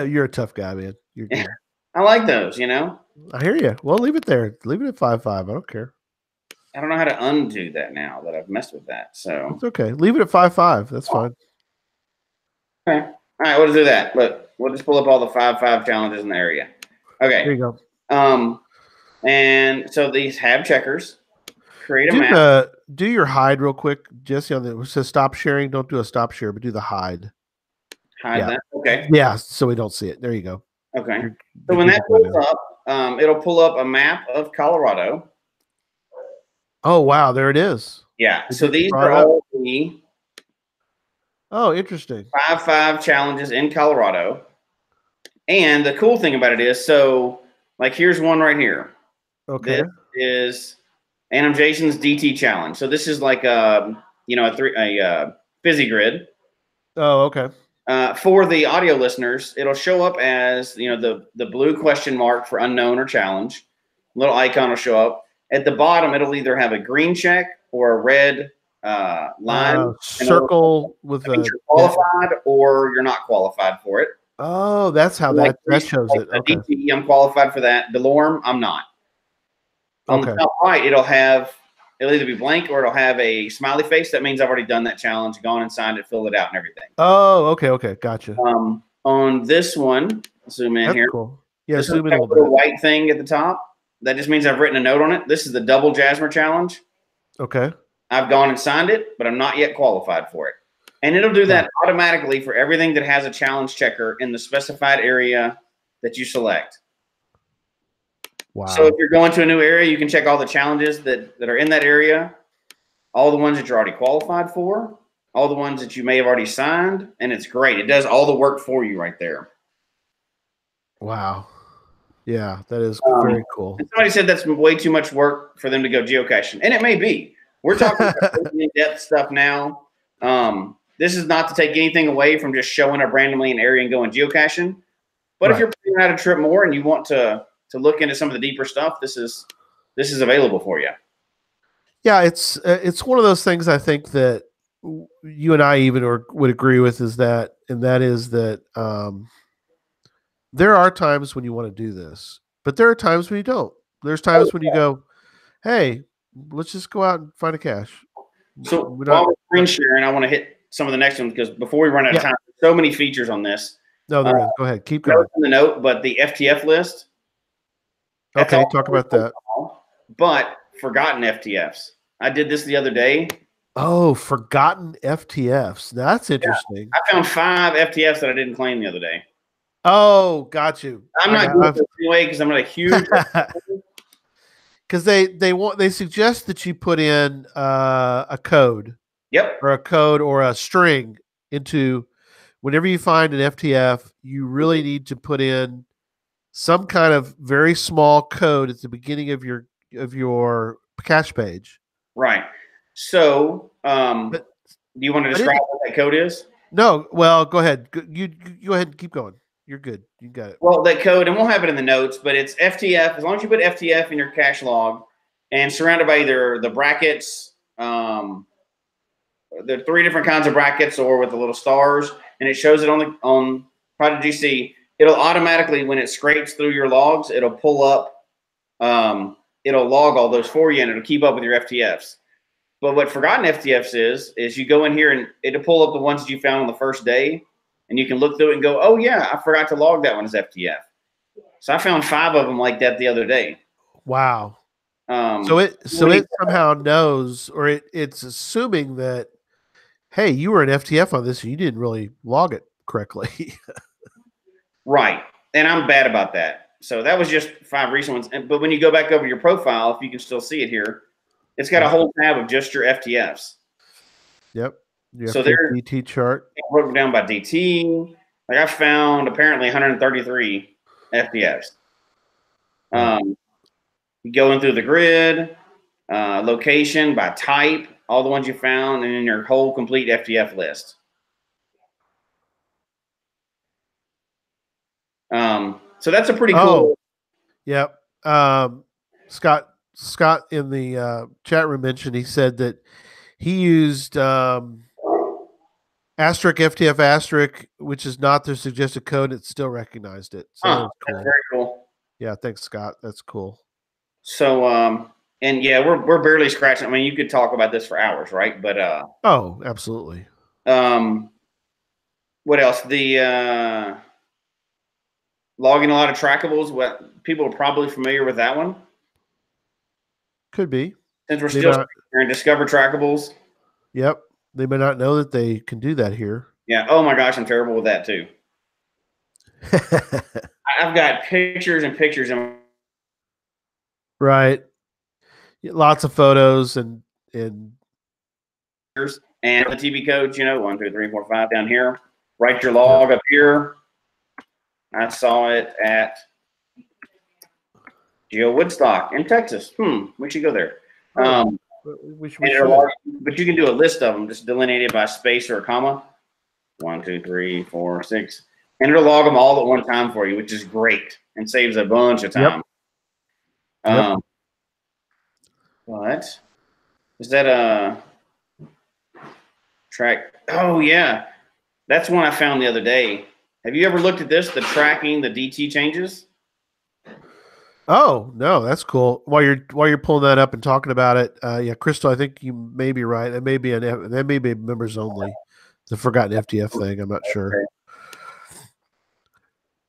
you're a tough guy, man. You're good. I like those, you know. I hear you. Well, leave it there. Leave it at 5.5. I don't care. I don't know how to undo that now that I've messed with that. So it's okay. Leave it at 5.5. That's fine. Okay. All right. We'll do that. Look, we'll just pull up all the 5.5 challenges in the area. Okay. There you go. And so these have checkers. Create a map. Do your hide real quick, Jesse. On the it says stop sharing. Don't do a stop share, but do the hide. Hide that. Okay. Yeah, so we don't see it. There you go. Okay. So when that pulls up, it'll pull up a map of Colorado. Oh wow, there it is. Yeah. So these are all the interesting 5.5 challenges in Colorado. And the cool thing about it is, so like here's one right here. Okay. This is Adam Jason's DT challenge. So this is like a fizzy grid. Oh, okay. For the audio listeners, it'll show up as the blue question mark for unknown or challenge. Little icon will show up at the bottom. It'll either have a green check or a red line circle with you're qualified or you're not qualified for it. Oh, that's how that shows it. Okay. DT, I'm qualified for that. DeLorme, I'm not. On the top right, it'll either be blank or it'll have a smiley face. That means I've already done that challenge, gone and signed it, filled it out, and everything. Oh, okay, gotcha. On this one, zoom in here. Cool. Yeah, zoom in a little bit. White thing at the top. That just means I've written a note on it. This is the double Jasmer challenge. Okay. I've gone and signed it, but I'm not yet qualified for it. And it'll do that automatically for everything that has a challenge checker in the specified area that you select. Wow. So if you're going to a new area, you can check all the challenges that are in that area, all the ones that you're already qualified for, all the ones that you may have already signed, and it's great. It does all the work for you right there. Wow. Yeah, that is very cool. Somebody said that's way too much work for them to go geocaching, and it may be. We're talking about in-depth stuff now. This is not to take anything away from just showing up randomly in an area and going geocaching. But if you're planning out a trip more and you want to look into some of the deeper stuff, this is available for you. Yeah, it's one of those things I think that you and I even would agree with is that there are times when you want to do this, but there are times when you don't. There's times when you go, hey, let's just go out and find a cache. So while we're screen sharing, I want to hit some of the next ones because before we run out of time, there's so many features on this. No, there is. Go ahead. Keep going. In the note, but the FTF list. Okay, talk about that. But forgotten FTFs. I did this the other day. Oh, forgotten FTFs. That's interesting. I found 5 FTFs that I didn't claim the other day. Oh, got you. I'm not doing this anyway because I'm not a huge. Because they suggest that you put in a code. Yep. Or a code or a string into whenever you find an FTF, you really need to put in some kind of very small code at the beginning of your cache page. Right. So, do you want to describe what that code is? No. Well, go ahead. You go ahead and keep going. You're good. You got it. Well, that code, and we'll have it in the notes, but it's FTF. As long as you put FTF in your cache log and surrounded by either the brackets, there are 3 different kinds of brackets or with the little stars, and it shows it on projectg-c. It'll automatically, when it scrapes through your logs, it'll pull up, it'll log all those for you, and it'll keep up with your FTFs. But what forgotten FTFs is you go in here and it'll pull up the ones that you found on the first day, and you can look through it and go, oh yeah, I forgot to log that one as FTF. So I found 5 of them like that the other day. Wow. So it somehow knows, or it's assuming that, hey, you were an FTF on this, and you didn't really log it correctly. Right. And I'm bad about that. So that was just 5 recent ones. But when you go back over your profile, if you can still see it here, it's got a whole tab of just your FTFs. Yep. Your so FTF they're DT chart. broken down by DT. Like I found apparently 133 FTFs. Going through the grid, location by type, all the ones you found, and then your whole complete FTF list. So that's a pretty cool. Yep. Scott in the chat room mentioned, he said that he used asterisk FTF asterisk, which is not their suggested code. It still recognized it. So that's cool. That's very cool. Yeah, thanks, Scott. That's cool. So and yeah, we're barely scratching. I mean, you could talk about this for hours, right? But oh, absolutely. What else? The logging a lot of trackables. What people are probably familiar with that one. Could be. Since we're still here and discover trackables. Yep. They may not know that they can do that here. Yeah. Oh my gosh, I'm terrible with that too. I've got pictures and pictures. Right. Lots of photos and the TB codes, 1, 2, 3, 4, 5 down here. Write your log up here. I saw it at Geo Woodstock in Texas. We should go there. But you can do a list of them, just delineated by space or a comma. 1, 2, 3, 4, 6. And it'll log them all at one time for you, which is great and saves a bunch of time. What is that? A track? Oh yeah, that's one I found the other day. Have you ever looked at this? The tracking the DT changes. Oh no, that's cool. While you're pulling that up and talking about it, yeah, Crystal, I think you may be right. That may be members only. The forgotten FTF thing. I'm not sure.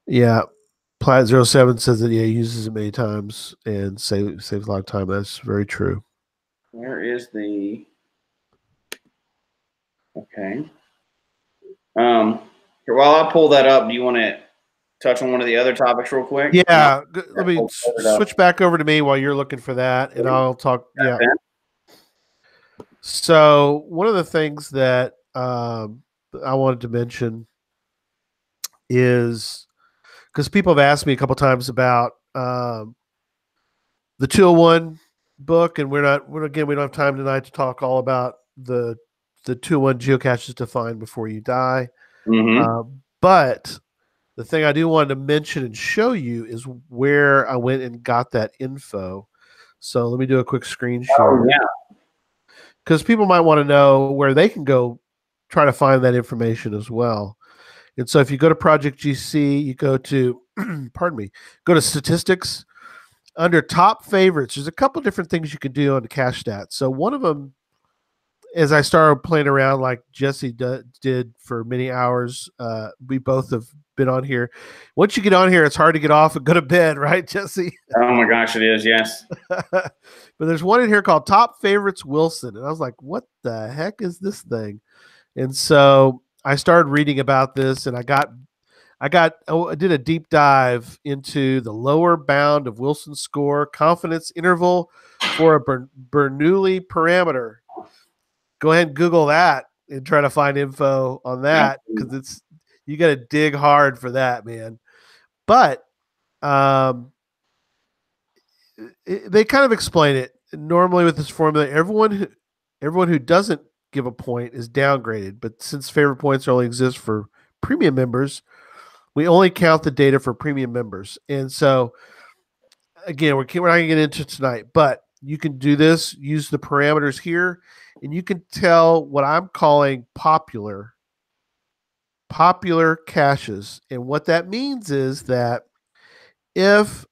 Yeah, Plat07 says that he uses it many times and saves a lot of time. That's very true. Where is the? Okay. Here, while I pull that up, do you want to touch on one of the other topics real quick? Yeah, let me switch back over to me while you're looking for that, and I'll talk. Yeah. So one of the things that I wanted to mention is because people have asked me a couple times about the 201 book, and we don't have time tonight to talk all about the 201 geocaches to find before you die. But the thing I do want to mention and show you is where I went and got that info. So let me do a quick screen share. Oh, yeah. Because people might want to know where they can go try to find that information as well. And so if you go to projectg-c, you go to, go to statistics. Under top favorites, there's a couple different things you can do on the cache stats. So one of them, as I started playing around like Jesse did for many hours, we both have been on here. Once you get on here, it's hard to get off and go to bed, right, Jesse? Oh my gosh, it is, yes. But there's one in here called Top Favorites Wilson. And I was like, what the heck is this thing? And so I started reading about this, and I did a deep dive into the lower bound of Wilson's score, confidence interval for a Bernoulli parameter. Go ahead and Google that and try to find info on that, because you got to dig hard for that, man. But they kind of explain it. Normally with this formula, everyone who doesn't give a point is downgraded. But since favorite points only exist for premium members, we only count the data for premium members. And so, again, we're not going to get into it tonight, but you can do this, use the parameters here, and you can tell what I'm calling popular caches. And what that means is that if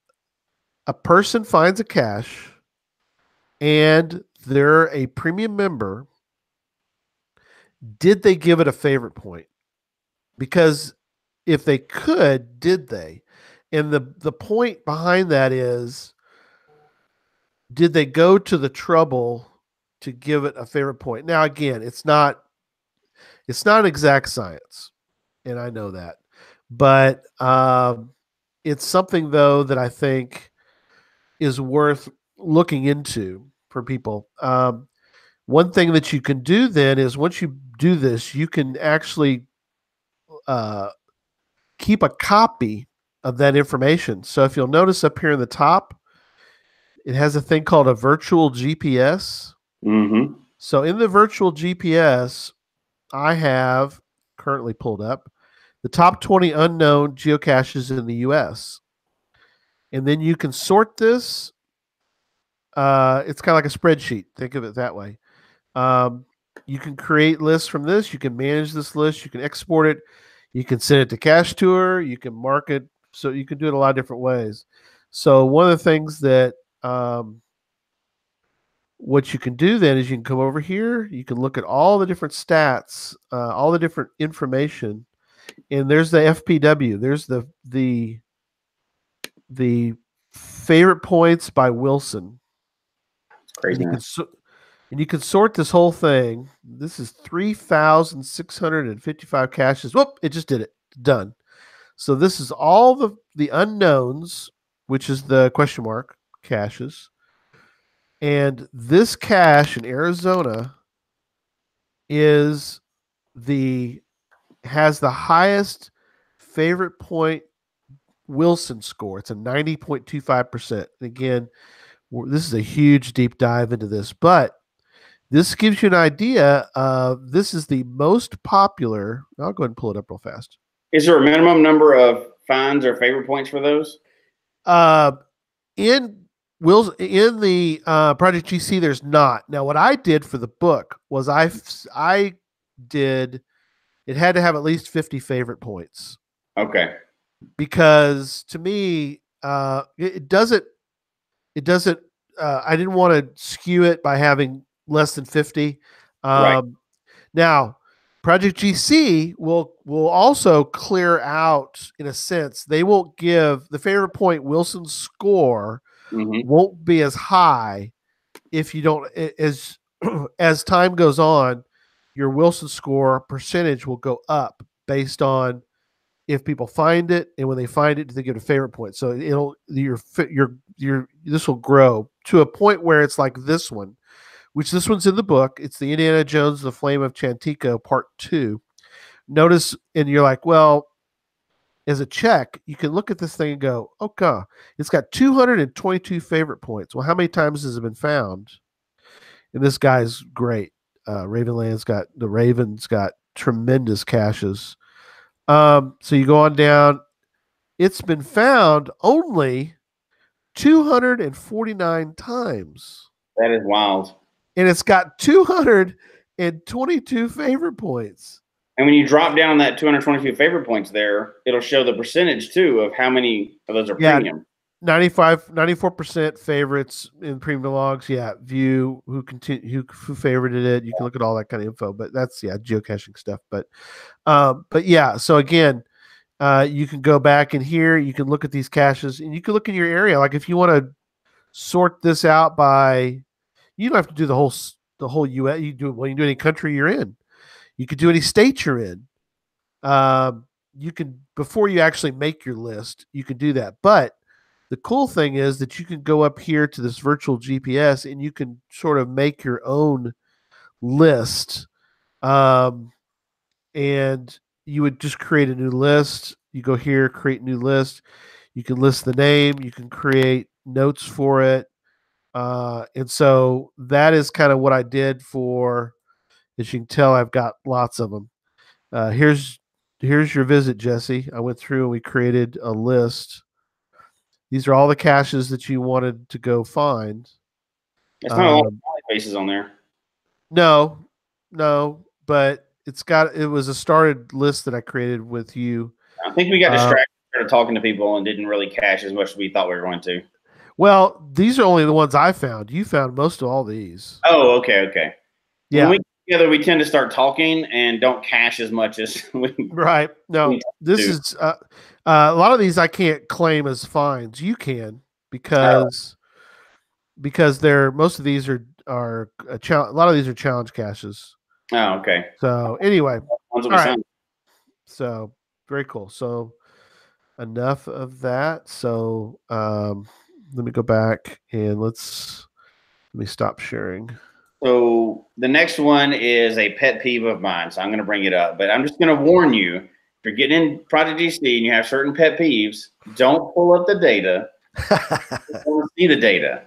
a person finds a cache and they're a premium member, did they give it a favorite point? Because if they could, did they? And the point behind that is, did they go to the trouble to give it a favorite point? Now, again, it's not It's not an exact science, and I know that, but it's something though that I think is worth looking into for people. One thing that you can do then is once you do this, you can actually uh, keep a copy of that information. So if you'll notice up here in the top, it has a thing called a virtual GPS. Mm-hmm. So in the virtual GPS, I have currently pulled up the top 20 unknown geocaches in the US. And then you can sort this. It's kind of like a spreadsheet. Think of it that way. You can create lists from this. You can manage this list. You can export it. You can send it to Cache Tour. You can mark it. So you can do it a lot of different ways. So one of the things that what you can do then is you can come over here. You can look at all the different stats, all the different information, and there's the FPW. There's the favorite points by Wilson. It's crazy. And you can sort this whole thing. This is 3,655 caches. Whoop! It just did it. Done. So this is all the unknowns, which is the question mark caches. And this cache in Arizona has the highest favorite point Wilson score. It's a 90.25%. Again, this is a huge deep dive into this, but this gives you an idea of this is the most popular. I'll go ahead and pull it up real fast. Is there a minimum number of finds or favorite points for those? In the projectg-c, there's not. Now, what I did for the book was I did. It had to have at least 50 favorite points. Okay. Because to me, it doesn't. I didn't want to skew it by having less than 50. Right. Now, projectg-c will also clear out, in a sense. They won't give the favorite point Wilson score won't be as high if you don't as time goes on. Your Wilson score percentage will go up based on if people find it, and when they find it, do they give it a favorite point? So this will grow to a point where it's like this one, which this one's in the book. It's the Indiana Jones, The Flame of Chantico, Part 2. Notice, and you're like, well, as a check, you can look at this thing and go, okay, it's got 222 favorite points. Well, how many times has it been found? And this guy's great. Raven's got tremendous caches. So you go on down. It's been found only 249 times. That is wild. And it's got 222 favorite points. And when you drop down that 222 favorite points there, it'll show the percentage too of how many of those are premium. 94% favorites in premium logs. Yeah, view who favorited it. You can look at all that kind of info, but that's geocaching stuff. But yeah. So again, you can go back in here. You can look at these caches, and you can look in your area. Like if you want to sort this out by, you don't have to do the whole U.S. You can do any country you're in. You could do any state you're in. You can, before you actually make your list, you can do that. But the cool thing is that you can go up here to this virtual GPS and you can sort of make your own list. And you would just create a new list. You go here, create new list. You can list the name. You can create notes for it. And so that is kind of what I did for, as you can tell, I've got lots of them. Here's your visit, Jesse. I went through and we created a list. These are all the caches that you wanted to go find. It's not a lot of faces on there. No, but it was a started list that I created with you. I think we got distracted, started talking to people, and didn't really cache as much as we thought we were going to. Well, these are only the ones I found. You found most of all these. Oh, okay. Yeah. When we get together, we tend to start talking and don't cache as much as we. Right. No, this is a lot of these I can't claim as finds. You can because they're most of these are a lot of these are challenge caches. Oh, okay. So anyway, Ones all will be right. signed. So very cool. So enough of that. So let me go back and let me stop sharing. So the next one is a pet peeve of mine. So I'm going to bring it up, but I'm just going to warn you: if you're getting in projectg-c and you have certain pet peeves, don't pull up the data. Don't see the data.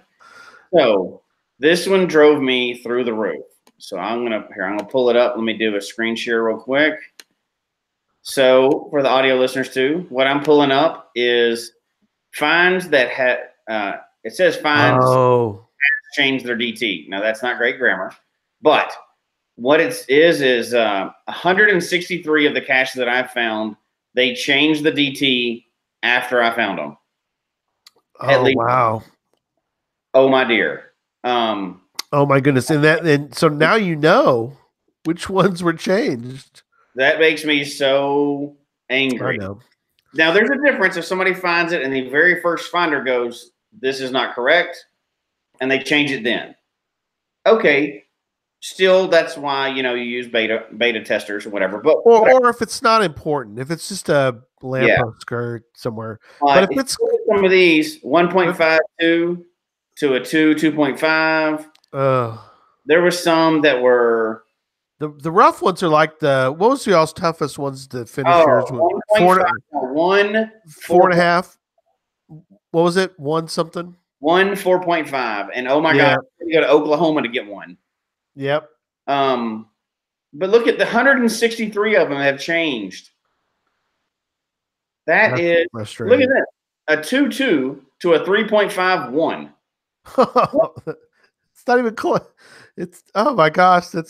So this one drove me through the roof. So I'm gonna pull it up. Let me do a screen share real quick. So for the audio listeners too, what I'm pulling up is finds that had it says finds change their DT. Now that's not great grammar, but what it is 163 of the caches that I've found, they changed the DT after I found them. At least, wow. Oh my dear. Oh my goodness. And so now you know which ones were changed. That makes me so angry. I know. Now there's a difference if somebody finds it and the very first finder goes, "This is not correct," and they change it then. Okay. Still, that's why you use beta testers or whatever. But or if it's not important, if it's just a lamppost skirt somewhere. But if it's some of these 1.52 to a 2.5, there were some that were the rough ones are like what was y'all's toughest ones to finish yours with? 4.5. What was it? 1 something? 4.5. And oh my God, you go to Oklahoma to get one. Yep. But look at the 163 of them have changed. That's frustrating. Look at that. A 2.2 to a 3.51. It's not even close. It's, oh my gosh, that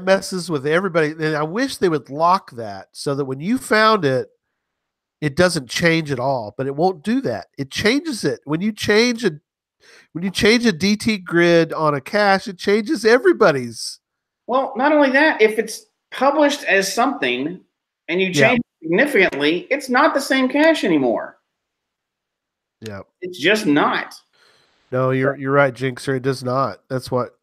messes with everybody. And I wish they would lock that so that when you found it, it doesn't change at all, but it won't do that. It changes it. When you change a DT grid on a cache, it changes everybody's. Well, not only that, if it's published as something and you change it significantly, it's not the same cache anymore. Yeah. It's just not. No, you're right, Jinxer. It does not. That's what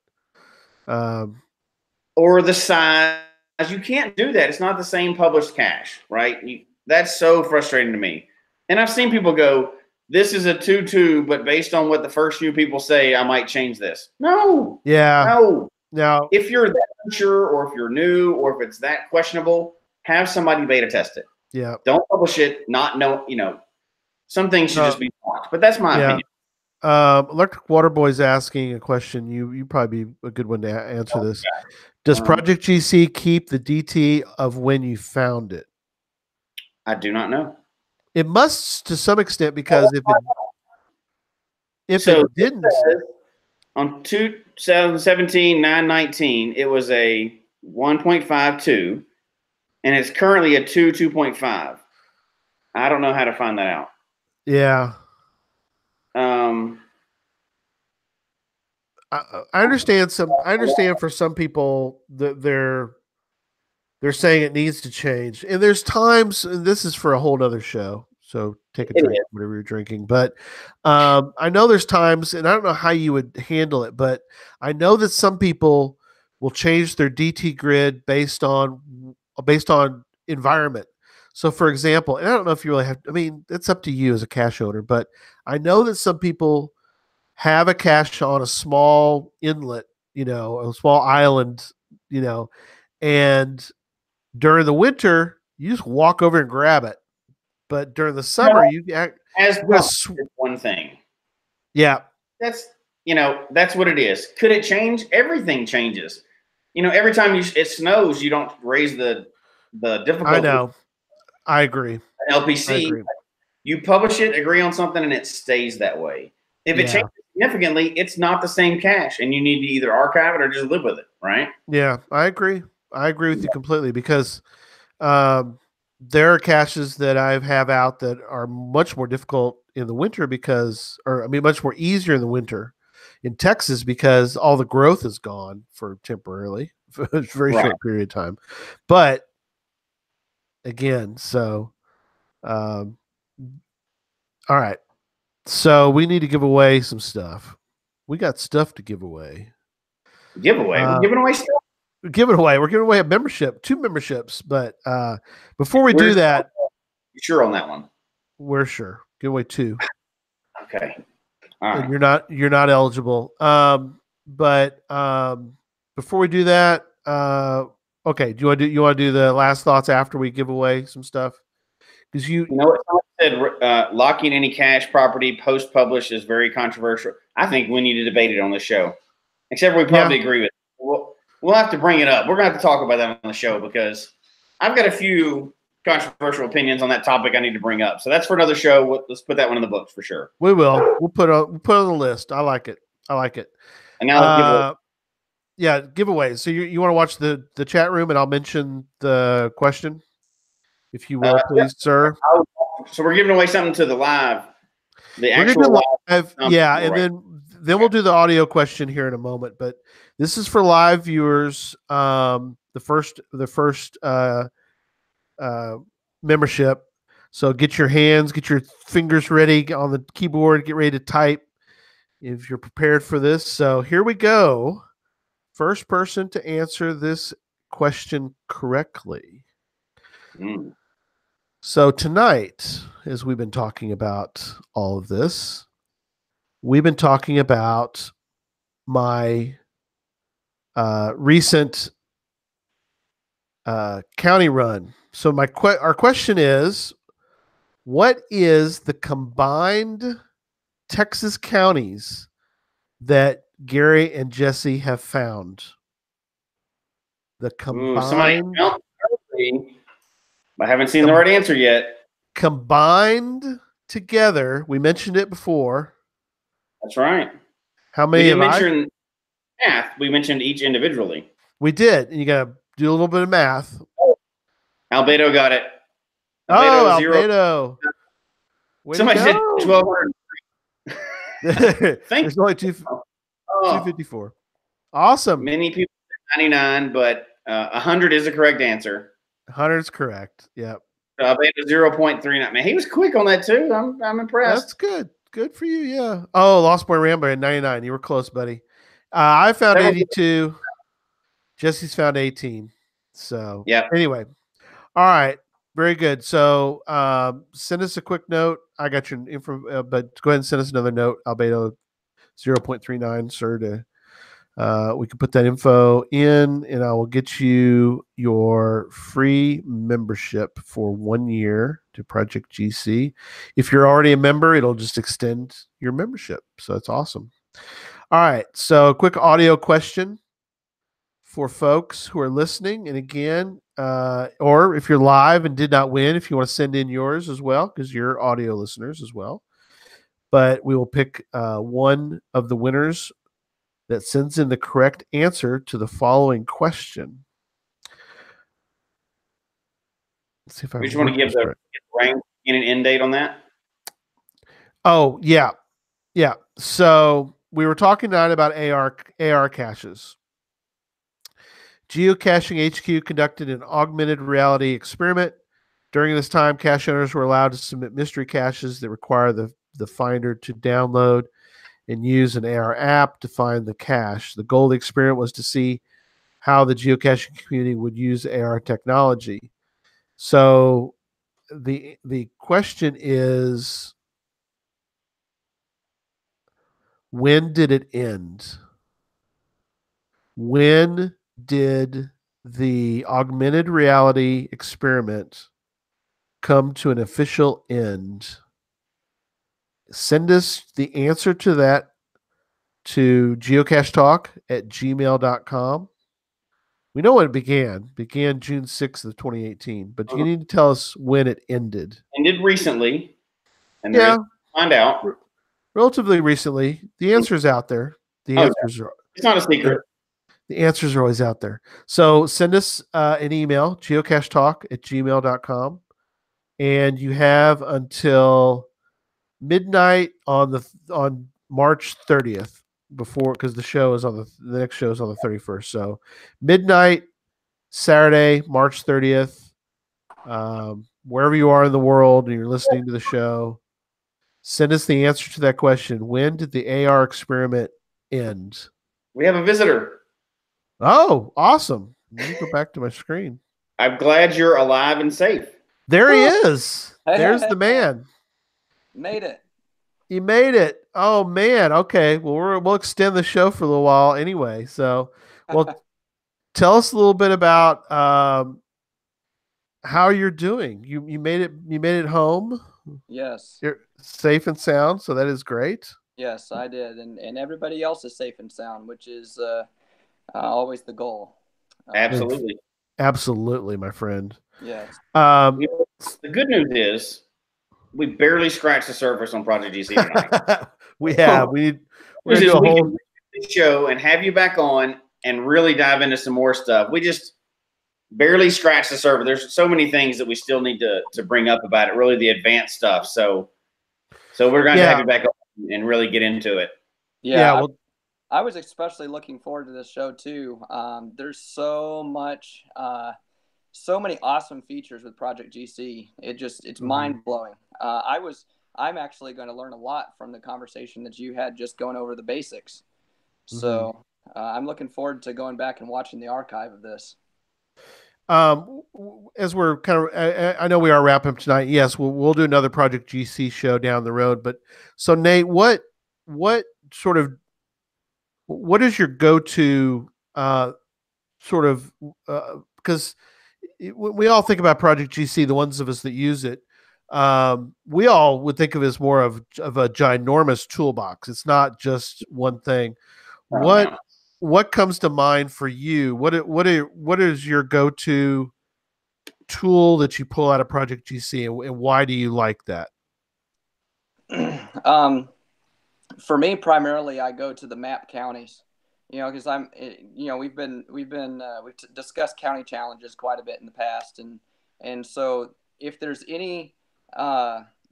or the size. You can't do that. It's not the same published cache, right? That's so frustrating to me. And I've seen people go, "This is a 2.2, but based on what the first few people say, I might change this." No. Yeah. No. Now, if you're that unsure, or if you're new, or if it's that questionable, have somebody beta test it. Yeah. Don't publish it. Some things should just be blocked. But that's my opinion. Electric Water Boy's asking a question. You probably be a good one to answer this. Does projectg-c keep the DT of when you found it? I do not know. It must to some extent, because if it didn't, on 2017-9/19, it was a 1.52, and it's currently a 2.5. I don't know how to find that out. Yeah. I understand for some people that they're saying it needs to change, and there's times, and this is for a whole other show, so take a drink, whatever you're drinking. But I know there's times, and I don't know how you would handle it, but I know that some people will change their DT grid based on environment. So, for example, and I don't know if you really have. I mean, it's up to you as a cache owner, but I know that some people have a cache on a small inlet, a small island, and during the winter, you just walk over and grab it. But during the summer, one thing. Yeah. That's what it is. Could it change? Everything changes. Every time it snows, you don't raise the difficulty. I know. I agree. LPC, I agree. You publish it, agree on something, and it stays that way. If it changes significantly, it's not the same cache, and you need to either archive it or just live with it, right? Yeah, I agree. I agree with you completely, because there are caches that I have out that are much more difficult in the winter much more easier in the winter in Texas, because all the growth is gone for temporarily, for a very short period of time. But again, so all right. So we need to give away some stuff. We got stuff to give away. Giveaway. We're giving away stuff. We're giving away a membership, 2 memberships. But before we do that, you sure on that one? We're sure. Give away 2. Okay. All right. And you're not eligible. But before we do that, okay, do you want to do the last thoughts after we give away some stuff? Because you know what someone said, locking any cache property post publish is very controversial. I think we need to debate it on the show. Except we probably agree with it. We'll have to bring it up. We're gonna have to talk about that on the show because I've got a few controversial opinions on that topic I need to bring up. So that's for another show. Let's put that one in the books for sure. We will. We'll put on the list. I like it. And now giveaways. So you want to watch the chat room, and I'll mention the question, if you will, please, sir. So we're giving away something to the live. The actual live. And then we'll do the audio question here in a moment. But this is for live viewers. The first membership. So get your fingers ready on the keyboard, get ready to type if you're prepared for this. So here we go. First person to answer this question correctly. So tonight, as we've been talking about all of this, we've been talking about my recent county run. So our question is, what is the combined Texas counties that Gary and Jesse have found? The combined. I haven't seen the right answer yet. Combined together, we mentioned it before. That's right. How many? We didn't mention math. We mentioned each individually. We did, and you got to do a little bit of math. Albedo got it. Albedo. Somebody said 1,200. There's only 254. Awesome. Many people said 99, but 100 is the correct answer. 100 is correct. Yep. Albedo 0.39. Man, he was quick on that too. I'm impressed. That's good. Good for you. Yeah. Oh, Lost Boy Rambo at 99. You were close, buddy. I found 82. Jesse's found 18. So yeah. Anyway. All right. Very good. So send us a quick note. I got your info, but go ahead and send us another note. Albedo 0.39, sir. We can put that info in, and I will get you your free membership for 1 year to projectg-c. If you're already a member, it'll just extend your membership. So that's awesome. All right. So quick audio question for folks who are listening. And again, or if you're live and did not win, if you want to send in yours as well, because you're audio listeners as well. But we will pick one of the winners that sends in the correct answer to the following question. Let's see if I just want to give the range and an end date on that. Oh, yeah. Yeah. So we were talking tonight about AR caches. Geocaching HQ conducted an augmented reality experiment. During this time, cache owners were allowed to submit mystery caches that require the finder to download and use an AR app to find the cache. The goal of the experiment was to see how the geocaching community would use AR technology. So the question is, when did it end? When did the augmented reality experiment come to an official end? Send us the answer to that to geocachetalk@gmail.com. We know when it began. It began June 6th of 2018, but you need to tell us when it ended. Ended recently. And yeah. Find out. Relatively recently. The answer's out there. Answers are. It's not a secret. The answers are always out there. So send us an email, geocachetalk@gmail.com. And you have until midnight on March 30th because the show is the next show is on the 31st. So midnight Saturday, March 30th, wherever you are in the world and you're listening to the show, send us the answer to that question. When did the AR experiment end? We have a visitor. Oh, awesome. Let me go back to my screen. I'm glad you're alive and safe. There he is. There's the man. Made it. He made it. Oh man. Okay. Well, we'll extend the show for a little while anyway. So, well, tell us a little bit about how you're doing. You made it. You made it home. Yes. You're safe and sound. So that is great. Yes, I did, and everybody else is safe and sound, which is always the goal. Absolutely. Absolutely, my friend. Yes. The good news is we barely scratched the surface on projectg-c tonight. We have. We're gonna do a whole show and have you back on and really dive into some more stuff. We just barely scratched the surface. There's so many things that we still need to bring up about it, really the advanced stuff. So we're going to have you back on and really get into it. Yeah. Well, I was especially looking forward to this show too. There's so many awesome features with projectg-c. It's mind blowing. I'm actually going to learn a lot from the conversation that you had just going over the basics. So I'm looking forward to going back and watching the archive of this. As we're kind of, I know we are wrapping up tonight. Yes, we'll do another projectg-c show down the road. But so Nate, what is your go-to sort of because we all think about projectg-c, the ones of us that use it, we all would think of it as more of a ginormous toolbox. It's not just one thing. What comes to mind for you? What is your go-to tool that you pull out of projectg-c, and why do you like that? For me, primarily, I go to the map counties. Because we've discussed county challenges quite a bit in the past, and so if there's any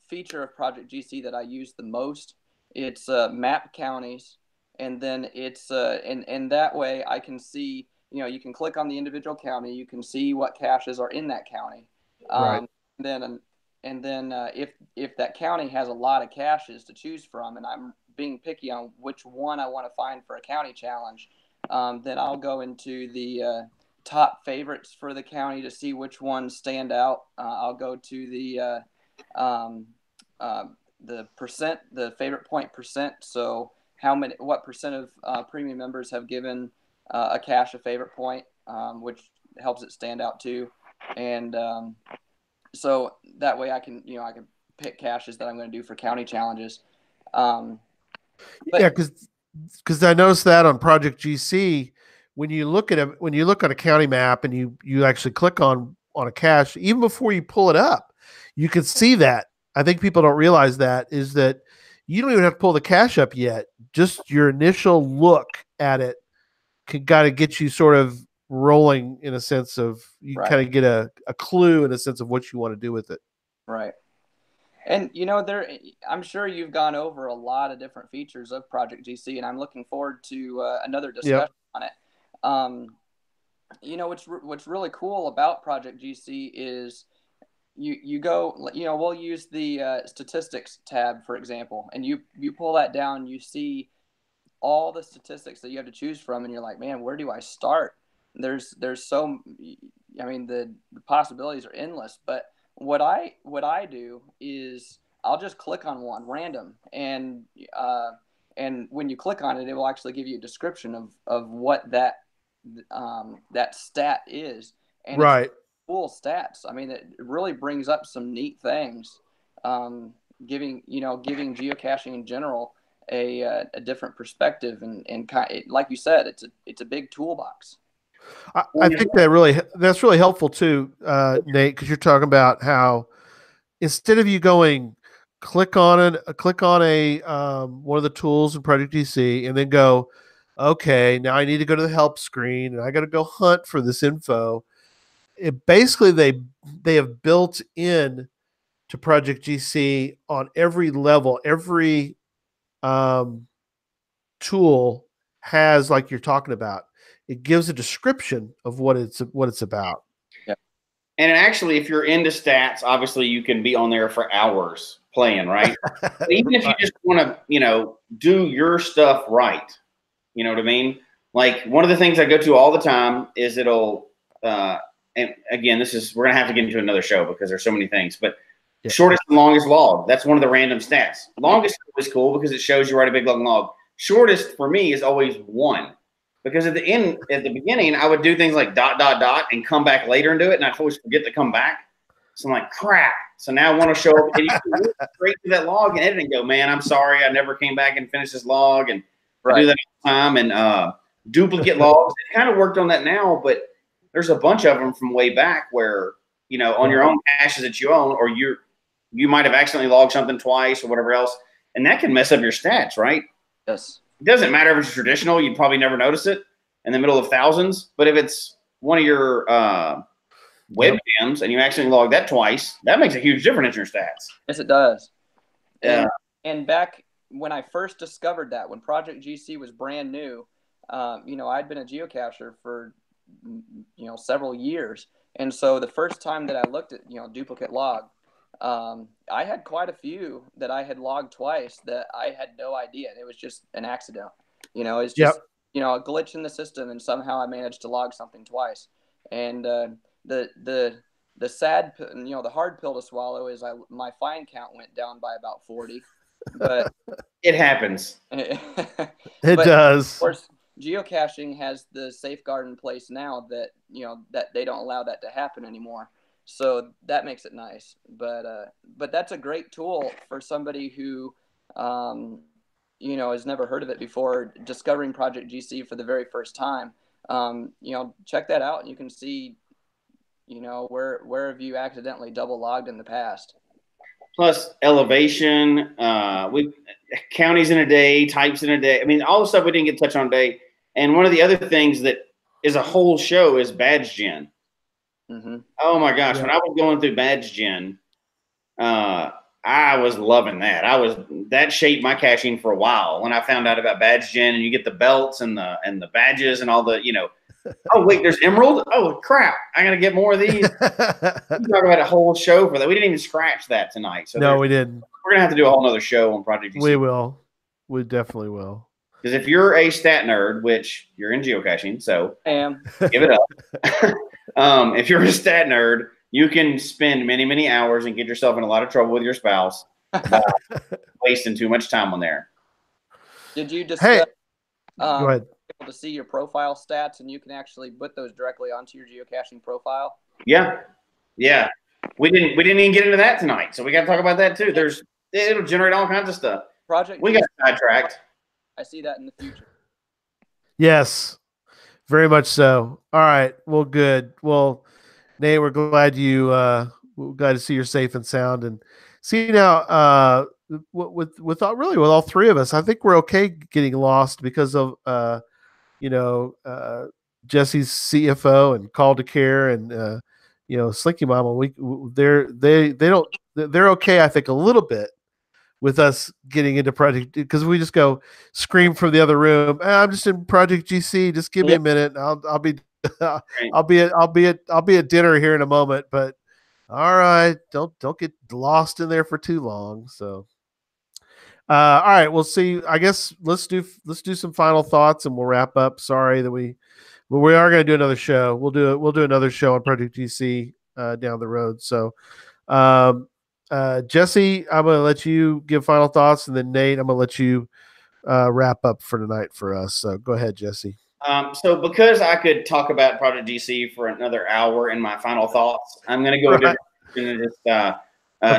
feature of projectg-c that I use the most, it's map counties, and then it's and that way I can see, you can click on the individual county, you can see what caches are in that county, right. And then if that county has a lot of caches to choose from, and I'm being picky on which one I want to find for a county challenge, then I'll go into the top favorites for the county to see which ones stand out. I'll go to the percent, the favorite point percent. So what percent of premium members have given a cache a favorite point, which helps it stand out too. And so that way I can pick caches that I'm going to do for county challenges. Because I noticed that on projectg-c, when you look at a county map and you actually click on a cache, even before you pull it up, you can see that. I think people don't realize that you don't even have to pull the cache up yet. Just your initial look at it can kind of get you sort of rolling in a sense of kind of get a clue in a sense of what you want to do with it. Right. And I'm sure you've gone over a lot of different features of projectg-c, and I'm looking forward to another discussion on it. What's really cool about projectg-c is you go, we'll use the statistics tab, for example, and you pull that down, you see all the statistics that you have to choose from, and you're like, man, where do I start? There's the possibilities are endless. But what I do is I'll just click on one random, and when you click on it, it will actually give you a description of what that stat is, and it's cool stats. I mean, it really brings up some neat things, giving geocaching in general a different perspective, and like you said, it's a big toolbox. I think that's really helpful too, Nate, because you're talking about how instead of you going click on a one of the tools in projectg-c and then go, okay, now I need to go to the help screen and I got to go hunt for this info. Basically they have built in to projectg-c on every level, every tool has, like you're talking about, it gives a description of what it's about. Yeah. And actually, if you're into stats, obviously you can be on there for hours playing, right? Even if you just want to, do your stuff right, you know what I mean? Like one of the things I go to all the time is it'll, and again, we're going to have to get into another show because there's so many things, but shortest and longest log. That's one of the random stats. Longest is cool because it shows you write a big long log. Shortest for me is always 1. Because at the beginning, I would do things like ... and come back later and do it, and I'd always forget to come back. So I'm like, crap. So now I want to show up and you can look straight to that log and edit and go, man, I'm sorry, I never came back and finished this log, and I do that all the time. And duplicate logs. It kind of worked on that now, but there's a bunch of them from way back where, you know, on your own caches that you own, or you might have accidentally logged something twice or whatever else, and that can mess up your stats, right? Yes. It doesn't matter if it's traditional, you'd probably never notice it in the middle of thousands. But if it's one of your webcams and you actually log that twice, that makes a huge difference in your stats. Yes, it does. Yeah. And back when I first discovered that, when Project GC was brand new, you know, I'd been a geocacher for, you know, several years. And so the first time that I looked at, you know, duplicate log, I had quite a few that I had logged twice that I had no idea. It was just an accident. You know, it's just, you know, a glitch in the system, and somehow I managed to log something twice. And the sad, you know, the hard pill to swallow is my find count went down by about 40. But it happens. It does. Of course, geocaching has the safeguard in place now that, you know, that they don't allow that to happen anymore. So that makes it nice. But that's a great tool for somebody who, you know, has never heard of it before, discovering Project GC for the very first time. You know, check that out, and you can see, you know, where have you accidentally double logged in the past. Plus elevation, counties in a day, types in a day. I mean, all the stuff we didn't get touched on today. And one of the other things that is a whole show is badge gen. Mm-hmm. Oh my gosh. When I was going through badge gen, I was loving that. That shaped my caching for a while when I found out about badge gen, and you get the belts and the badges and all the, you know, oh wait, there's emerald. Oh crap. I got to get more of these. We talk about a whole show for that. We didn't even scratch that tonight. So no, we didn't. We're going to have to do a whole nother show on Project GC. We will. We definitely will. Because if you're a stat nerd, which you're in geocaching, so I am. Give it up. If you're a stat nerd, you can spend many, many hours and get yourself in a lot of trouble with your spouse by wasting too much time on there. Did you discuss go ahead. able to see your profile stats, and you can actually put those directly onto your geocaching profile? Yeah. Yeah. We didn't even get into that tonight, so we got to talk about that too. It'll generate all kinds of stuff. We got sidetracked. I see that in the future. Yes, very much so. All right. Well, good. Well, Nate, we're glad we're glad to see you're safe and sound. And see now, with all three of us, I think we're okay getting lost because of you know, Jesse's CFO and Call to Care and you know, Slinky Mama. They're okay, I think, a little bit with us getting into Project, because we just go scream from the other room, I'm just in Project GC, just give me a minute, and I'll be at dinner here in a moment, but all right, don't get lost in there for too long. So all right, we'll see. I guess let's do some final thoughts and we'll wrap up. Sorry that we are going to do another show. We'll do another show on Project GC down the road. So Jesse, I'm going to let you give final thoughts, and then Nate, I'm going to let you wrap up for tonight for us. So go ahead, Jesse. So because I could talk about Project GC for another hour in my final thoughts, I'm going to go and just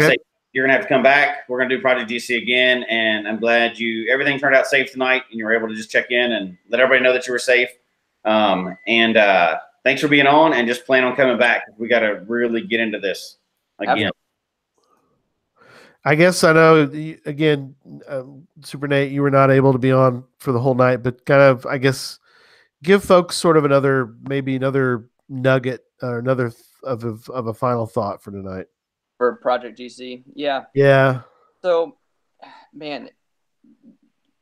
say you're going to have to come back. We're going to do Project GC again, and I'm glad everything turned out safe tonight, and you were able to just check in and let everybody know that you were safe. And thanks for being on, and just plan on coming back. We got to really get into this again. I guess I know, again, SuperNate, you were not able to be on for the whole night, but kind of, I guess, give folks sort of another nugget or another of a final thought for tonight. For Project GC. Yeah. Yeah. So, man,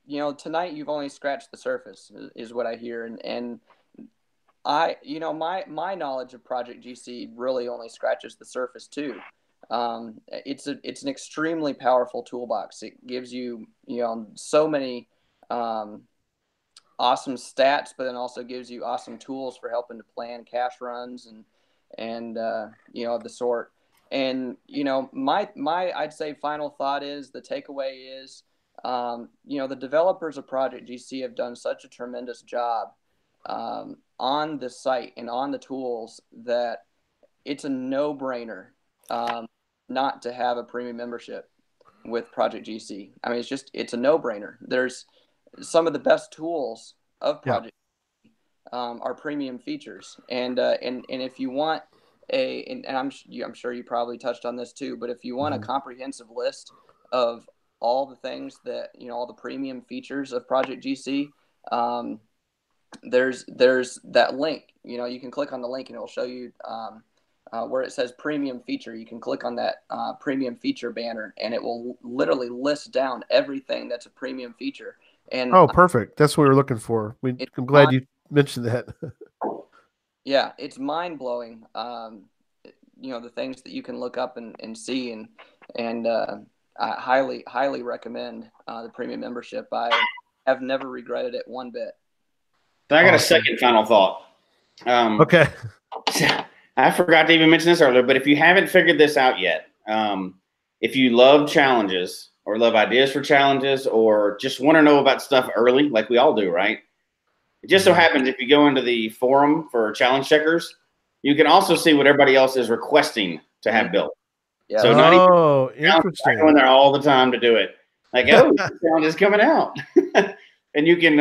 you know, tonight you've only scratched the surface is what I hear. And I, you know, my knowledge of Project GC really only scratches the surface too. It's an extremely powerful toolbox. It gives you, you know, so many awesome stats, but then also gives you awesome tools for helping to plan cache runs and of the sort. And my I'd say final thought is, the takeaway is, the developers of Project GC have done such a tremendous job on the site and on the tools that it's a no-brainer not to have a premium membership with Project GC. I mean, it's a no-brainer. There's some of the best tools of Project are premium features, and if you want I'm sure you probably touched on this too, but if you want a comprehensive list of all the things that all the premium features of Project GC, there's that link. You can click on the link and it'll show you where it says premium feature. You can click on that premium feature banner, and it will literally list down everything that's a premium feature. And perfect. That's what we were looking for. I'm glad you mentioned that. Yeah, it's mind blowing. The things that you can look up and see, and I highly recommend the premium membership. I have never regretted it one bit. So I got a second final thought. Okay. I forgot to even mention this earlier, but if you haven't figured this out yet, if you love challenges or love ideas for challenges, or just want to know about stuff early, like we all do, right? It just so happens if you go into the forum for challenge checkers, you can also see what everybody else is requesting to have built. Yeah. So interesting. I go in there all the time to do it. Like, the challenge is coming out. And you can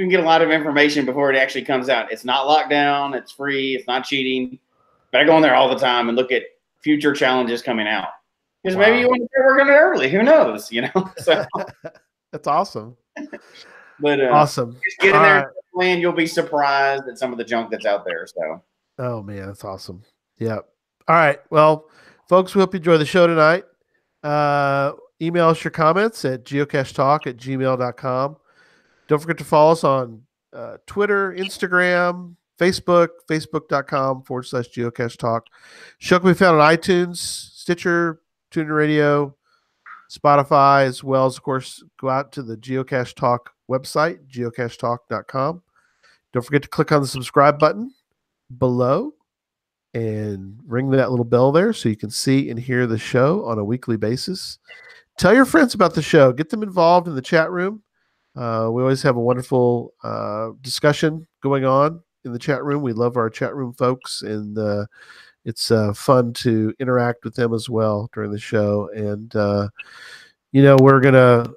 get a lot of information before it actually comes out. It's not locked down. It's free. It's not cheating. But I go in there all the time and look at future challenges coming out. Because maybe you want to start working on it early. Who knows? So that's awesome. But awesome. Just get in there and plan. You'll be surprised at some of the junk that's out there. So. Oh man, that's awesome. Yeah. All right. Well, folks, we hope you enjoy the show tonight. Email us your comments at geocachetalk@gmail.com. Don't forget to follow us on Twitter, Instagram, Facebook, facebook.com/geocachetalk. Show can be found on iTunes, Stitcher, TuneIn Radio, Spotify, as well as, of course, go out to the Geocache Talk website, geocachetalk.com. Don't forget to click on the subscribe button below and ring that little bell there so you can see and hear the show on a weekly basis. Tell your friends about the show. Get them involved in the chat room. We always have a wonderful discussion going on in the chat room. We love our chat room folks, and it's fun to interact with them as well during the show. And, we're going to,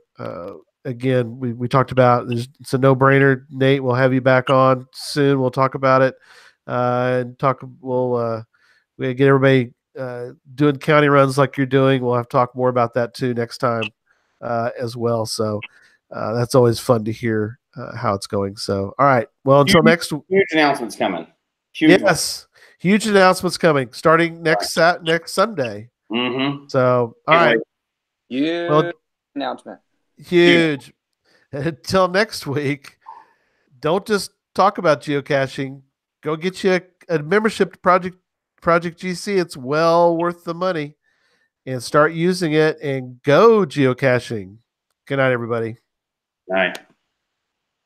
again, we talked about, it's a no-brainer. Nate, we'll have you back on soon. We'll talk about it and we'll get everybody doing county runs like you're doing. We'll have to talk more about that too next time as well. So that's always fun to hear how it's going. So, all right. Well, until next huge announcements coming. Huge announcements coming starting next Sunday. Mm-hmm. So, all right. Huge announcement. Huge. Until next week, don't just talk about geocaching. Go get you a membership to Project GC. It's well worth the money, and start using it and go geocaching. Good night, everybody. All right.